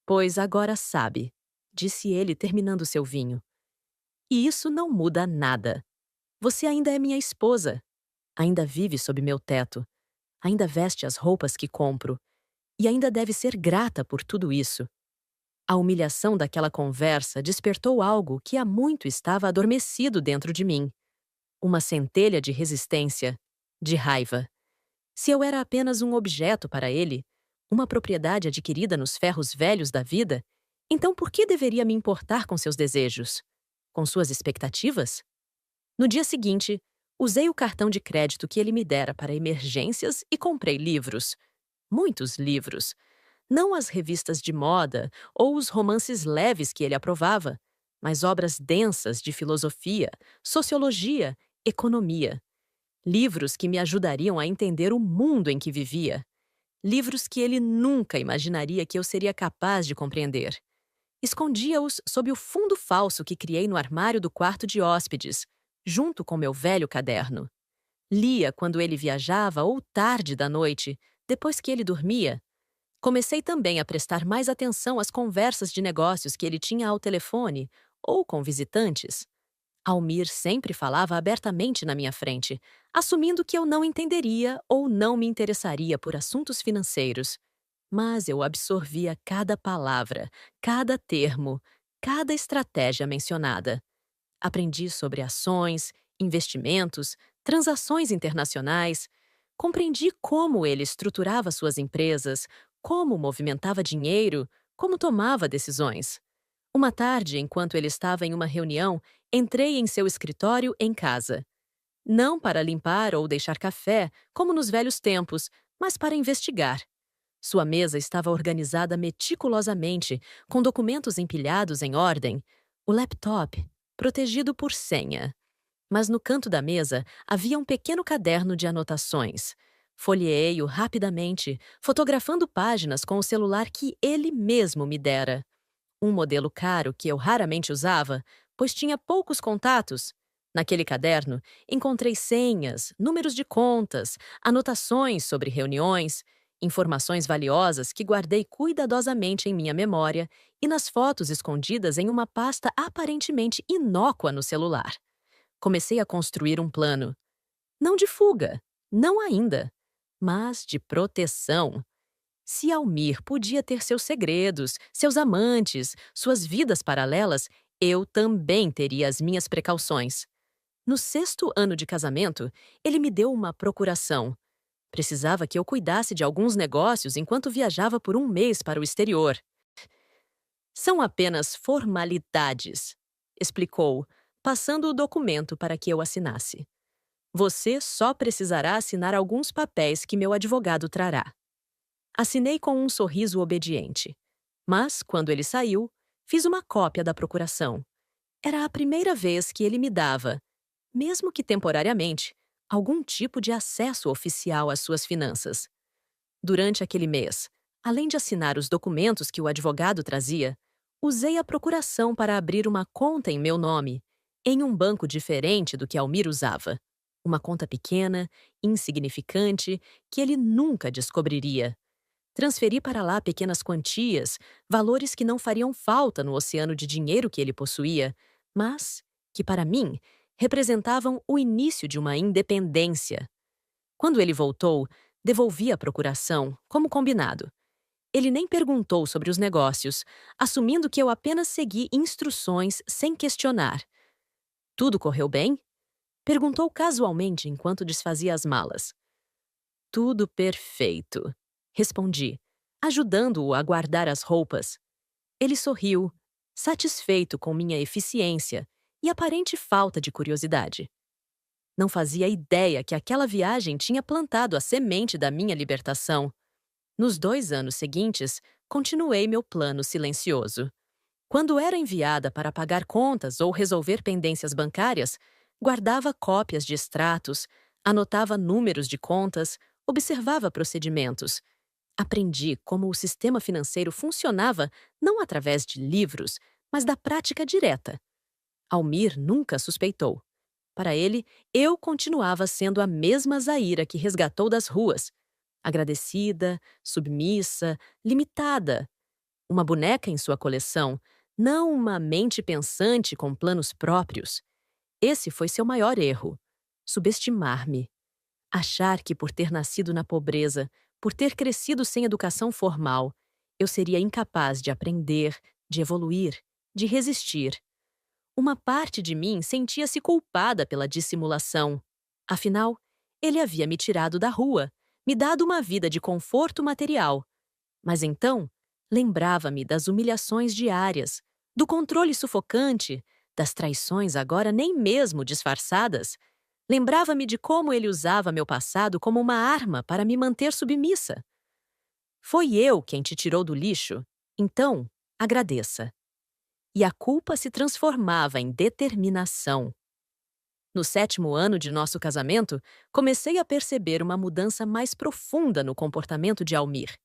Pois agora sabe, disse ele terminando seu vinho. E isso não muda nada. Você ainda é minha esposa. Ainda vive sob meu teto. Ainda veste as roupas que compro. E ainda deve ser grata por tudo isso. A humilhação daquela conversa despertou algo que há muito estava adormecido dentro de mim. Uma centelha de resistência, de raiva. Se eu era apenas um objeto para ele, uma propriedade adquirida nos ferros velhos da vida, então por que deveria me importar com seus desejos? Com suas expectativas? No dia seguinte, usei o cartão de crédito que ele me dera para emergências e comprei livros. Muitos livros. Não as revistas de moda ou os romances leves que ele aprovava, mas obras densas de filosofia, sociologia, economia. Livros que me ajudariam a entender o mundo em que vivia. Livros que ele nunca imaginaria que eu seria capaz de compreender. Escondia-os sob o fundo falso que criei no armário do quarto de hóspedes, junto com meu velho caderno. Lia quando ele viajava ou tarde da noite, depois que ele dormia. Comecei também a prestar mais atenção às conversas de negócios que ele tinha ao telefone ou com visitantes. Almir sempre falava abertamente na minha frente, assumindo que eu não entenderia ou não me interessaria por assuntos financeiros. Mas eu absorvia cada palavra, cada termo, cada estratégia mencionada. Aprendi sobre ações, investimentos, transações internacionais. Compreendi como ele estruturava suas empresas, como movimentava dinheiro, como tomava decisões. Uma tarde, enquanto ele estava em uma reunião, entrei em seu escritório em casa. Não para limpar ou deixar café, como nos velhos tempos, mas para investigar. Sua mesa estava organizada meticulosamente, com documentos empilhados em ordem. O laptop, protegido por senha. Mas no canto da mesa havia um pequeno caderno de anotações. Folheei-o rapidamente, fotografando páginas com o celular que ele mesmo me dera. Um modelo caro que eu raramente usava, pois tinha poucos contatos. Naquele caderno, encontrei senhas, números de contas, anotações sobre reuniões, informações valiosas que guardei cuidadosamente em minha memória e nas fotos escondidas em uma pasta aparentemente inócua no celular. Comecei a construir um plano. Não de fuga, não ainda, mas de proteção. Se Almir podia ter seus segredos, seus amantes, suas vidas paralelas, eu também teria as minhas precauções. No 6º ano de casamento, ele me deu uma procuração. Precisava que eu cuidasse de alguns negócios enquanto viajava por um mês para o exterior. São apenas formalidades, explicou, passando o documento para que eu assinasse. Você só precisará assinar alguns papéis que meu advogado trará. Assinei com um sorriso obediente. Mas, quando ele saiu, fiz uma cópia da procuração. Era a primeira vez que ele me dava, mesmo que temporariamente, algum tipo de acesso oficial às suas finanças. Durante aquele mês, além de assinar os documentos que o advogado trazia, usei a procuração para abrir uma conta em meu nome, em um banco diferente do que Almir usava. Uma conta pequena, insignificante, que ele nunca descobriria. Transferi para lá pequenas quantias, valores que não fariam falta no oceano de dinheiro que ele possuía, mas que, para mim, representavam o início de uma independência. Quando ele voltou, devolvi a procuração, como combinado. Ele nem perguntou sobre os negócios, assumindo que eu apenas segui instruções sem questionar. Tudo correu bem? Perguntou casualmente enquanto desfazia as malas. Tudo perfeito, respondi, ajudando-o a guardar as roupas. Ele sorriu, satisfeito com minha eficiência e aparente falta de curiosidade. Não fazia ideia que aquela viagem tinha plantado a semente da minha libertação. Nos 2 anos seguintes, continuei meu plano silencioso. Quando era enviada para pagar contas ou resolver pendências bancárias, guardava cópias de extratos, anotava números de contas, observava procedimentos. Aprendi como o sistema financeiro funcionava não através de livros, mas da prática direta. Almir nunca suspeitou. Para ele, eu continuava sendo a mesma Zaira que resgatou das ruas. Agradecida, submissa, limitada. Uma boneca em sua coleção, não uma mente pensante com planos próprios. Esse foi seu maior erro. Subestimar-me. Achar que por ter nascido na pobreza, por ter crescido sem educação formal, eu seria incapaz de aprender, de evoluir, de resistir. Uma parte de mim sentia-se culpada pela dissimulação. Afinal, ele havia me tirado da rua, me dado uma vida de conforto material. Mas então, lembrava-me das humilhações diárias, do controle sufocante, das traições agora nem mesmo disfarçadas. Lembrava-me de como ele usava meu passado como uma arma para me manter submissa. Foi eu quem te tirou do lixo? Então, agradeça. E a culpa se transformava em determinação. No 7º ano de nosso casamento, comecei a perceber uma mudança mais profunda no comportamento de Almir.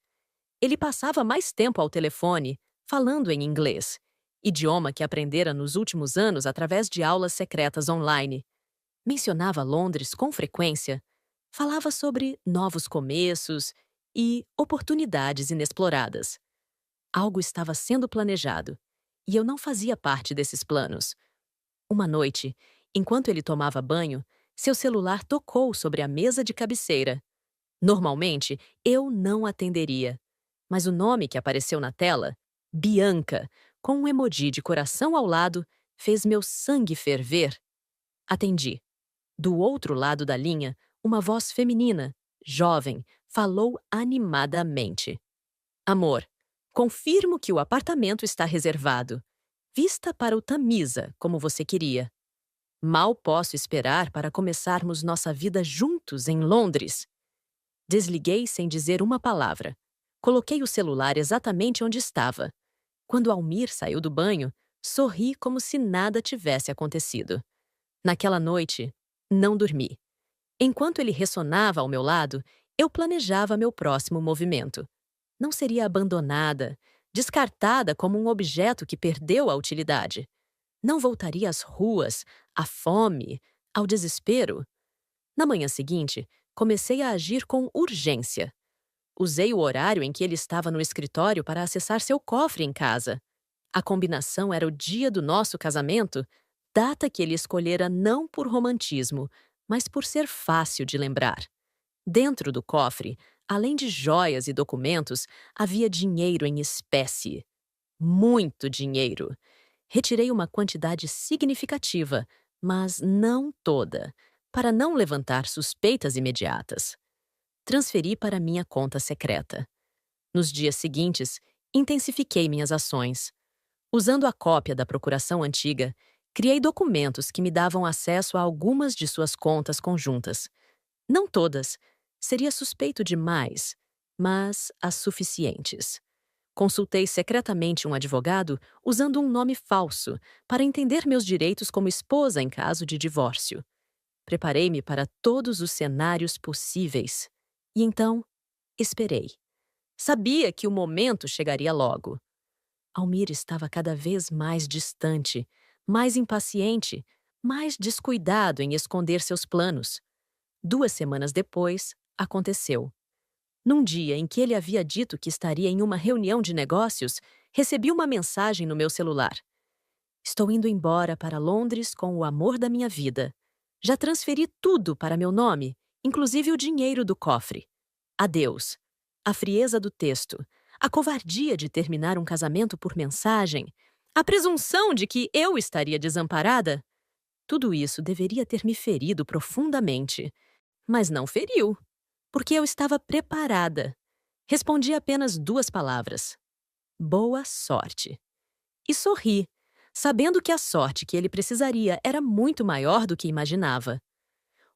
Ele passava mais tempo ao telefone, falando em inglês, idioma que aprendera nos últimos anos através de aulas secretas online. Mencionava Londres com frequência, falava sobre novos começos e oportunidades inexploradas. Algo estava sendo planejado, e eu não fazia parte desses planos. Uma noite, enquanto ele tomava banho, seu celular tocou sobre a mesa de cabeceira. Normalmente, eu não atenderia, mas o nome que apareceu na tela, Bianca, com um emoji de coração ao lado, fez meu sangue ferver. Atendi. Do outro lado da linha, uma voz feminina, jovem, falou animadamente. Amor, confirmo que o apartamento está reservado. Vista para o Tamisa, como você queria. Mal posso esperar para começarmos nossa vida juntos em Londres. Desliguei sem dizer uma palavra. Coloquei o celular exatamente onde estava. Quando Almir saiu do banho, sorri como se nada tivesse acontecido. Naquela noite, não dormi. Enquanto ele ressonava ao meu lado, eu planejava meu próximo movimento. Não seria abandonada, descartada como um objeto que perdeu a utilidade. Não voltaria às ruas, à fome, ao desespero. Na manhã seguinte, comecei a agir com urgência. Usei o horário em que ele estava no escritório para acessar seu cofre em casa. A combinação era o dia do nosso casamento, data que ele escolhera não por romantismo, mas por ser fácil de lembrar. Dentro do cofre, além de joias e documentos, havia dinheiro em espécie. Muito dinheiro. Retirei uma quantidade significativa, mas não toda, para não levantar suspeitas imediatas. Transferi para minha conta secreta. Nos dias seguintes, intensifiquei minhas ações. Usando a cópia da procuração antiga, criei documentos que me davam acesso a algumas de suas contas conjuntas. Não todas, seria suspeito demais, mas as suficientes. Consultei secretamente um advogado usando um nome falso para entender meus direitos como esposa em caso de divórcio. Preparei-me para todos os cenários possíveis. E então, esperei. Sabia que o momento chegaria logo. Almir estava cada vez mais distante, mais impaciente, mais descuidado em esconder seus planos. 2 semanas depois, aconteceu. Num dia em que ele havia dito que estaria em uma reunião de negócios, recebi uma mensagem no meu celular. Estou indo embora para Londres com o amor da minha vida. Já transferi tudo para meu nome, inclusive o dinheiro do cofre. Adeus. A frieza do texto, a covardia de terminar um casamento por mensagem, a presunção de que eu estaria desamparada. Tudo isso deveria ter me ferido profundamente, mas não feriu, porque eu estava preparada. Respondi apenas 2 palavras: boa sorte. E sorri, sabendo que a sorte que ele precisaria era muito maior do que imaginava.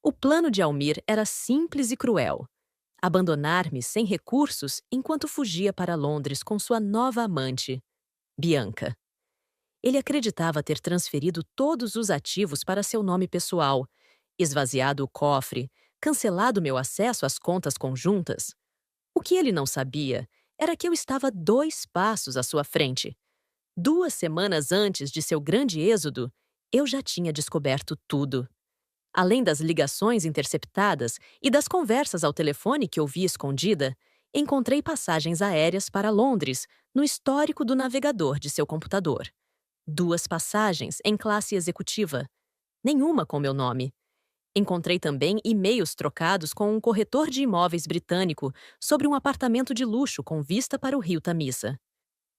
O plano de Almir era simples e cruel: abandonar-me sem recursos enquanto fugia para Londres com sua nova amante, Bianca. Ele acreditava ter transferido todos os ativos para seu nome pessoal, esvaziado o cofre, cancelado meu acesso às contas conjuntas. O que ele não sabia era que eu estava 2 passos à sua frente. 2 semanas antes de seu grande êxodo, eu já tinha descoberto tudo. Além das ligações interceptadas e das conversas ao telefone que ouvi escondida, encontrei passagens aéreas para Londres no histórico do navegador de seu computador. 2 passagens em classe executiva, nenhuma com meu nome. Encontrei também e-mails trocados com um corretor de imóveis britânico sobre um apartamento de luxo com vista para o rio Tamisa.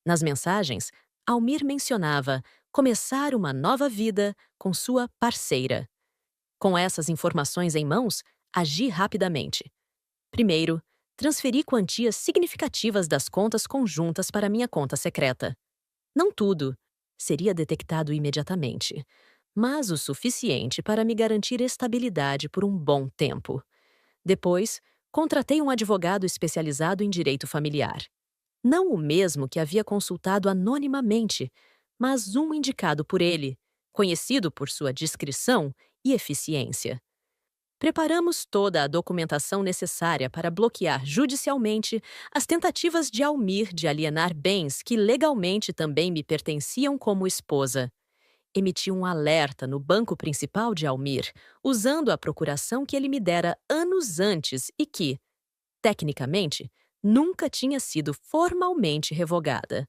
Nas mensagens, Almir mencionava começar uma nova vida com sua parceira. Com essas informações em mãos, agi rapidamente. Primeiro, transferi quantias significativas das contas conjuntas para minha conta secreta. Não tudo seria detectado imediatamente, mas o suficiente para me garantir estabilidade por um bom tempo. Depois, contratei um advogado especializado em direito familiar. Não o mesmo que havia consultado anonimamente, mas um indicado por ele, conhecido por sua discrição e eficiência. Preparamos toda a documentação necessária para bloquear judicialmente as tentativas de Almir de alienar bens que legalmente também me pertenciam como esposa. Emiti um alerta no banco principal de Almir, usando a procuração que ele me dera anos antes e que, tecnicamente, nunca tinha sido formalmente revogada.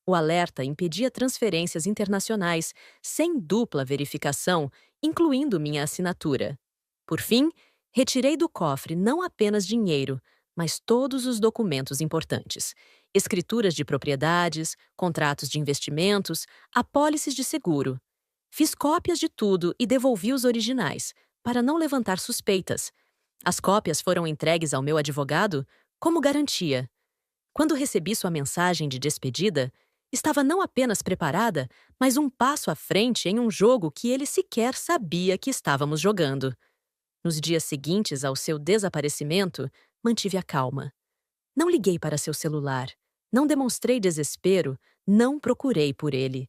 O alerta impedia transferências internacionais sem dupla verificação, incluindo minha assinatura. Por fim, retirei do cofre não apenas dinheiro, mas todos os documentos importantes: escrituras de propriedades, contratos de investimentos, apólices de seguro. Fiz cópias de tudo e devolvi os originais, para não levantar suspeitas. As cópias foram entregues ao meu advogado como garantia. Quando recebi sua mensagem de despedida, estava não apenas preparada, mas um passo à frente em um jogo que ele sequer sabia que estávamos jogando. Nos dias seguintes ao seu desaparecimento, mantive a calma. Não liguei para seu celular, não demonstrei desespero, não procurei por ele.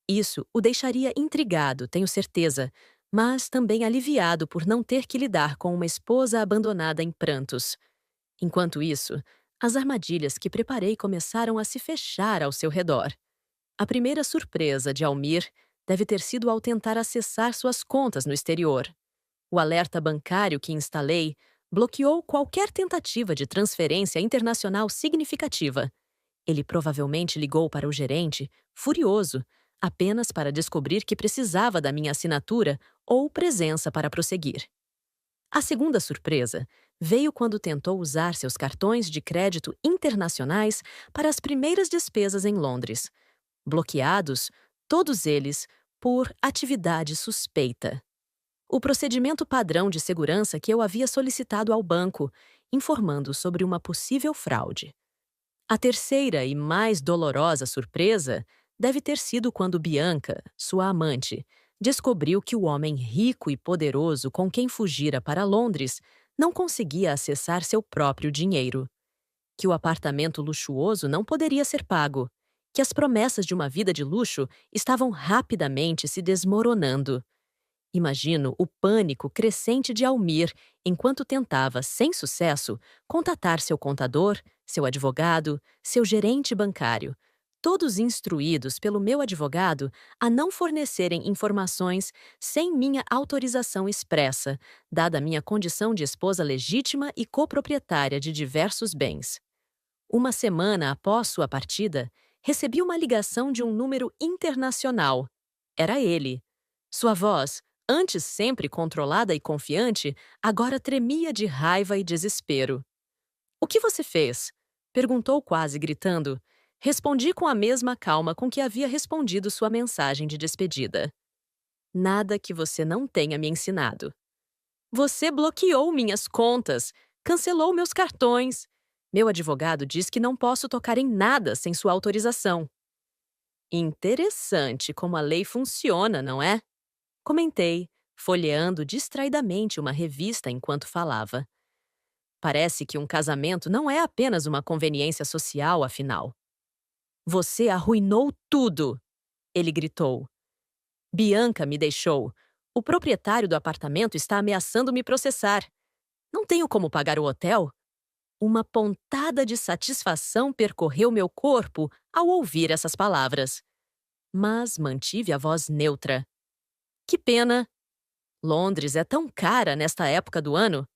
Isso o deixaria intrigado, tenho certeza, mas também aliviado por não ter que lidar com uma esposa abandonada em prantos. Enquanto isso, as armadilhas que preparei começaram a se fechar ao seu redor. A primeira surpresa de Almir deve ter sido ao tentar acessar suas contas no exterior. O alerta bancário que instalei bloqueou qualquer tentativa de transferência internacional significativa. Ele provavelmente ligou para o gerente, furioso, apenas para descobrir que precisava da minha assinatura ou presença para prosseguir. A segunda surpresa veio quando tentou usar seus cartões de crédito internacionais para as primeiras despesas em Londres. Bloqueados, todos eles, por atividade suspeita. O procedimento padrão de segurança que eu havia solicitado ao banco, informando sobre uma possível fraude. A terceira e mais dolorosa surpresa deve ter sido quando Bianca, sua amante, descobriu que o homem rico e poderoso com quem fugira para Londres não conseguia acessar seu próprio dinheiro, que o apartamento luxuoso não poderia ser pago, que as promessas de uma vida de luxo estavam rapidamente se desmoronando. Imagino o pânico crescente de Almir enquanto tentava, sem sucesso, contatar seu contador, seu advogado, seu gerente bancário, todos instruídos pelo meu advogado a não fornecerem informações sem minha autorização expressa, dada minha condição de esposa legítima e coproprietária de diversos bens. 1 semana após sua partida, recebi uma ligação de um número internacional. Era ele. Sua voz, antes sempre controlada e confiante, agora tremia de raiva e desespero. "O que você fez?" perguntou quase gritando. Respondi com a mesma calma com que havia respondido sua mensagem de despedida. Nada que você não tenha me ensinado. Você bloqueou minhas contas, cancelou meus cartões. Meu advogado diz que não posso tocar em nada sem sua autorização. Interessante como a lei funciona, não é? Comentei, folheando distraidamente uma revista enquanto falava. Parece que um casamento não é apenas uma conveniência social, afinal. Você arruinou tudo! Ele gritou. Bianca me deixou. O proprietário do apartamento está ameaçando me processar. Não tenho como pagar o hotel? Uma pontada de satisfação percorreu meu corpo ao ouvir essas palavras. Mas mantive a voz neutra. Que pena! Londres é tão cara nesta época do ano.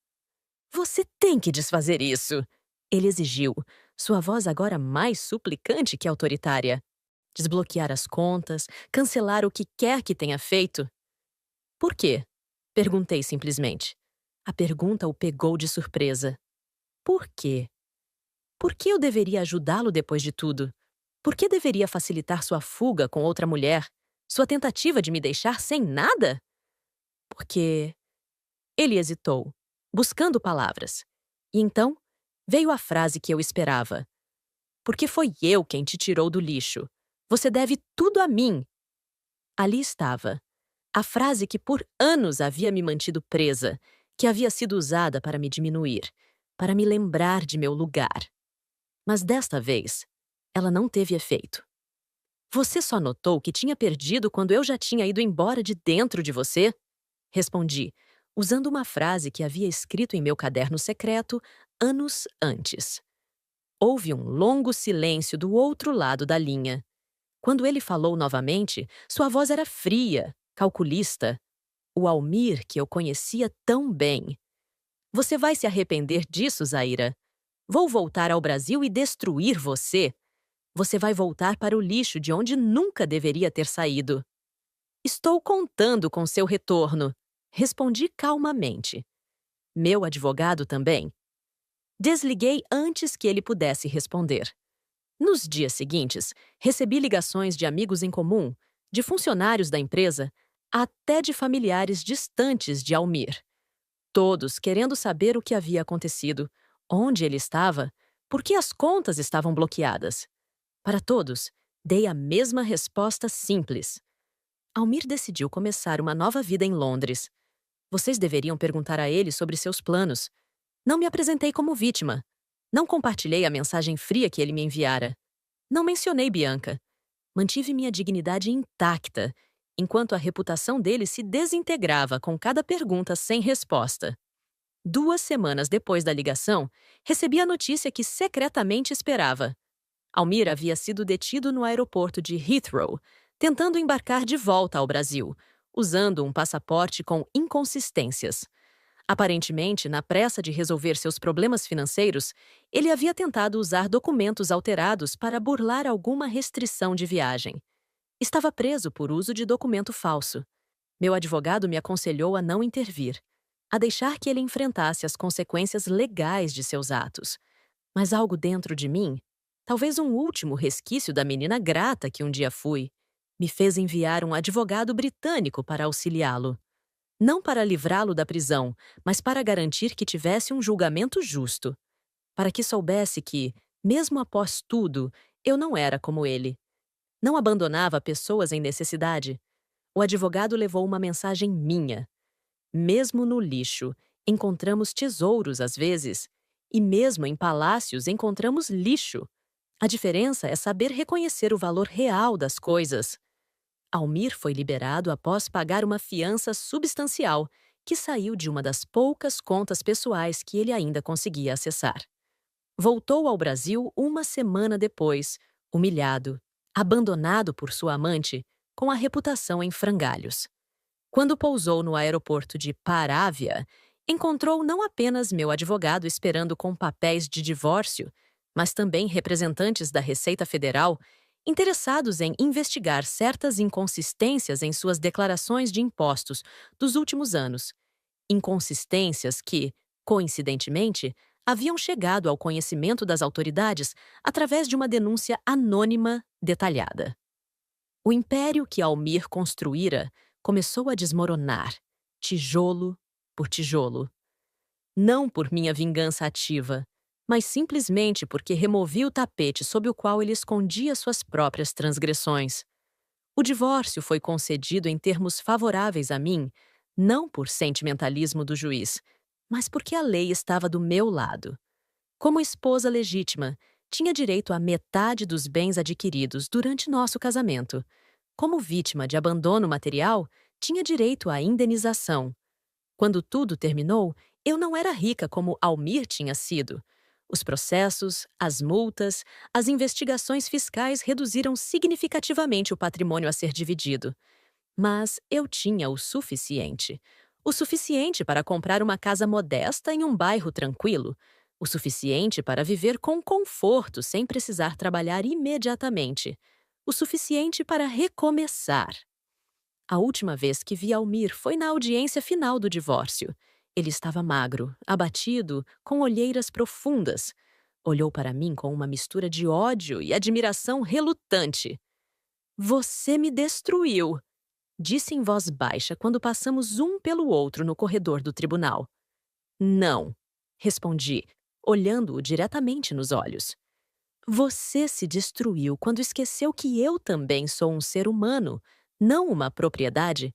Você tem que desfazer isso! Ele exigiu, sua voz agora mais suplicante que autoritária. Desbloquear as contas, cancelar o que quer que tenha feito. Por quê? Perguntei simplesmente. A pergunta o pegou de surpresa. Por quê? Por que eu deveria ajudá-lo depois de tudo? Por que deveria facilitar sua fuga com outra mulher? Sua tentativa de me deixar sem nada? Porque... Ele hesitou, buscando palavras. E então, veio a frase que eu esperava. Porque foi eu quem te tirou do lixo. Você deve tudo a mim. Ali estava. A frase que por anos havia me mantido presa, que havia sido usada para me diminuir, para me lembrar de meu lugar. Mas desta vez, ela não teve efeito. Você só notou que tinha perdido quando eu já tinha ido embora de dentro de você? Respondi, usando uma frase que havia escrito em meu caderno secreto anos antes. Houve um longo silêncio do outro lado da linha. Quando ele falou novamente, sua voz era fria, calculista. O Almir que eu conhecia tão bem. Você vai se arrepender disso, Zaira. Vou voltar ao Brasil e destruir você. Você vai voltar para o lixo de onde nunca deveria ter saído. Estou contando com seu retorno, respondi calmamente. Meu advogado também. Desliguei antes que ele pudesse responder. Nos dias seguintes, recebi ligações de amigos em comum, de funcionários da empresa, até de familiares distantes de Almir. Todos querendo saber o que havia acontecido, onde ele estava, por que as contas estavam bloqueadas. Para todos, dei a mesma resposta simples. Almir decidiu começar uma nova vida em Londres. Vocês deveriam perguntar a ele sobre seus planos. Não me apresentei como vítima. Não compartilhei a mensagem fria que ele me enviara. Não mencionei Bianca. Mantive minha dignidade intacta, enquanto a reputação dele se desintegrava com cada pergunta sem resposta. 2 semanas depois da ligação, recebi a notícia que secretamente esperava. Almir havia sido detido no aeroporto de Heathrow, tentando embarcar de volta ao Brasil, usando um passaporte com inconsistências. Aparentemente, na pressa de resolver seus problemas financeiros, ele havia tentado usar documentos alterados para burlar alguma restrição de viagem. Estava preso por uso de documento falso. Meu advogado me aconselhou a não intervir, a deixar que ele enfrentasse as consequências legais de seus atos. Mas algo dentro de mim, talvez um último resquício da menina grata que um dia fui, me fez enviar um advogado britânico para auxiliá-lo. Não para livrá-lo da prisão, mas para garantir que tivesse um julgamento justo. Para que soubesse que, mesmo após tudo, eu não era como ele. Não abandonava pessoas em necessidade. O advogado levou uma mensagem minha. Mesmo no lixo, encontramos tesouros às vezes. E mesmo em palácios encontramos lixo. A diferença é saber reconhecer o valor real das coisas. Almir foi liberado após pagar uma fiança substancial, que saiu de uma das poucas contas pessoais que ele ainda conseguia acessar. Voltou ao Brasil 1 semana depois, humilhado, abandonado por sua amante, com a reputação em frangalhos. Quando pousou no aeroporto de Paravia, encontrou não apenas meu advogado esperando com papéis de divórcio, mas também representantes da Receita Federal interessados em investigar certas inconsistências em suas declarações de impostos dos últimos anos. Inconsistências que, coincidentemente, haviam chegado ao conhecimento das autoridades através de uma denúncia anônima detalhada. O império que Almir construíra, começou a desmoronar, tijolo por tijolo. Não por minha vingança ativa, mas simplesmente porque removi o tapete sob o qual ele escondia suas próprias transgressões. O divórcio foi concedido em termos favoráveis a mim, não por sentimentalismo do juiz, mas porque a lei estava do meu lado. Como esposa legítima, tinha direito à metade dos bens adquiridos durante nosso casamento. Como vítima de abandono material, tinha direito à indenização. Quando tudo terminou, eu não era rica como Almir tinha sido. Os processos, as multas, as investigações fiscais reduziram significativamente o patrimônio a ser dividido. Mas eu tinha o suficiente. O suficiente para comprar uma casa modesta em um bairro tranquilo. O suficiente para viver com conforto sem precisar trabalhar imediatamente. O suficiente para recomeçar. A última vez que vi Almir foi na audiência final do divórcio. Ele estava magro, abatido, com olheiras profundas. Olhou para mim com uma mistura de ódio e admiração relutante. "Você me destruiu", disse em voz baixa quando passamos um pelo outro no corredor do tribunal. "Não", respondi, olhando-o diretamente nos olhos. "Você se destruiu quando esqueceu que eu também sou um ser humano, não uma propriedade.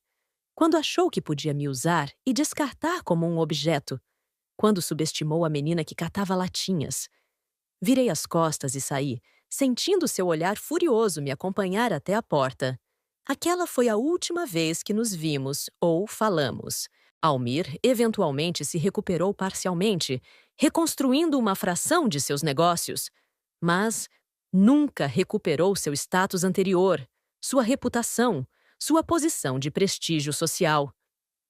Quando achou que podia me usar e descartar como um objeto. Quando subestimou a menina que catava latinhas. Virei as costas e saí, sentindo seu olhar furioso me acompanhar até a porta. Aquela foi a última vez que nos vimos ou falamos. Almir eventualmente se recuperou parcialmente, reconstruindo uma fração de seus negócios. Mas nunca recuperou seu status anterior, sua reputação, sua posição de prestígio social.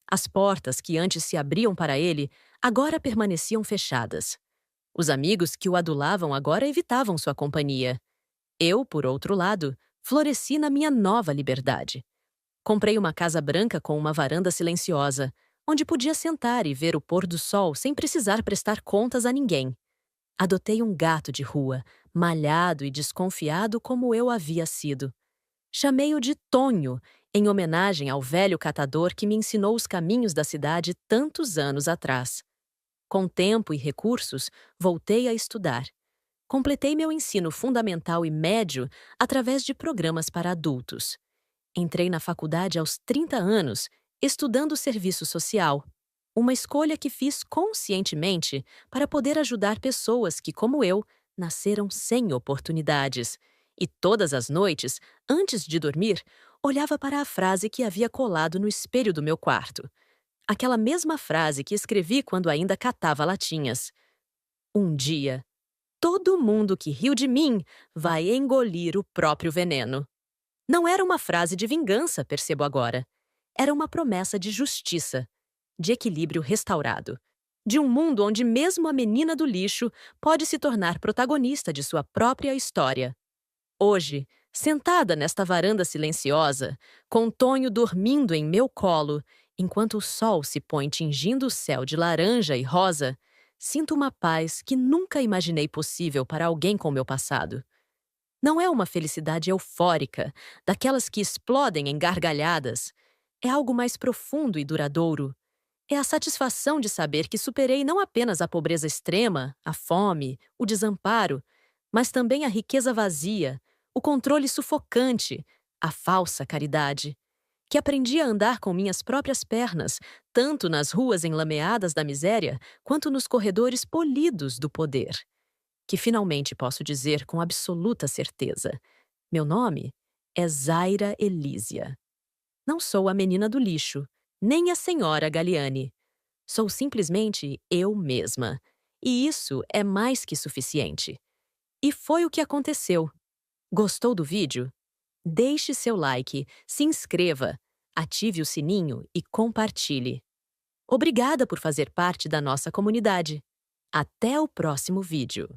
As portas que antes se abriam para ele agora permaneciam fechadas. Os amigos que o adulavam agora evitavam sua companhia. Eu, por outro lado, floresci na minha nova liberdade. Comprei uma casa branca com uma varanda silenciosa, onde podia sentar e ver o pôr do sol sem precisar prestar contas a ninguém. Adotei um gato de rua, malhado e desconfiado como eu havia sido. Chamei-o de Tonho, em homenagem ao velho catador que me ensinou os caminhos da cidade tantos anos atrás. Com tempo e recursos, voltei a estudar. Completei meu ensino fundamental e médio através de programas para adultos. Entrei na faculdade aos 30 anos, estudando serviço social. Uma escolha que fiz conscientemente para poder ajudar pessoas que, como eu, nasceram sem oportunidades. E todas as noites, antes de dormir, olhava para a frase que havia colado no espelho do meu quarto. Aquela mesma frase que escrevi quando ainda catava latinhas. Um dia, todo mundo que riu de mim vai engolir o próprio veneno. Não era uma frase de vingança, percebo agora. Era uma promessa de justiça, de equilíbrio restaurado, de um mundo onde mesmo a menina do lixo pode se tornar protagonista de sua própria história. Hoje, sentada nesta varanda silenciosa, com Tonho dormindo em meu colo, enquanto o sol se põe tingindo o céu de laranja e rosa, sinto uma paz que nunca imaginei possível para alguém com meu passado. Não é uma felicidade eufórica, daquelas que explodem em gargalhadas. É algo mais profundo e duradouro. É a satisfação de saber que superei não apenas a pobreza extrema, a fome, o desamparo, mas também a riqueza vazia, o controle sufocante, a falsa caridade. Que aprendi a andar com minhas próprias pernas, tanto nas ruas enlameadas da miséria, quanto nos corredores polidos do poder. Que finalmente posso dizer com absoluta certeza: meu nome é Zaira Elísia. Não sou a menina do lixo, nem a senhora Galiani. Sou simplesmente eu mesma. E isso é mais que suficiente. E foi o que aconteceu. Gostou do vídeo? Deixe seu like, se inscreva, ative o sininho e compartilhe. Obrigada por fazer parte da nossa comunidade. Até o próximo vídeo.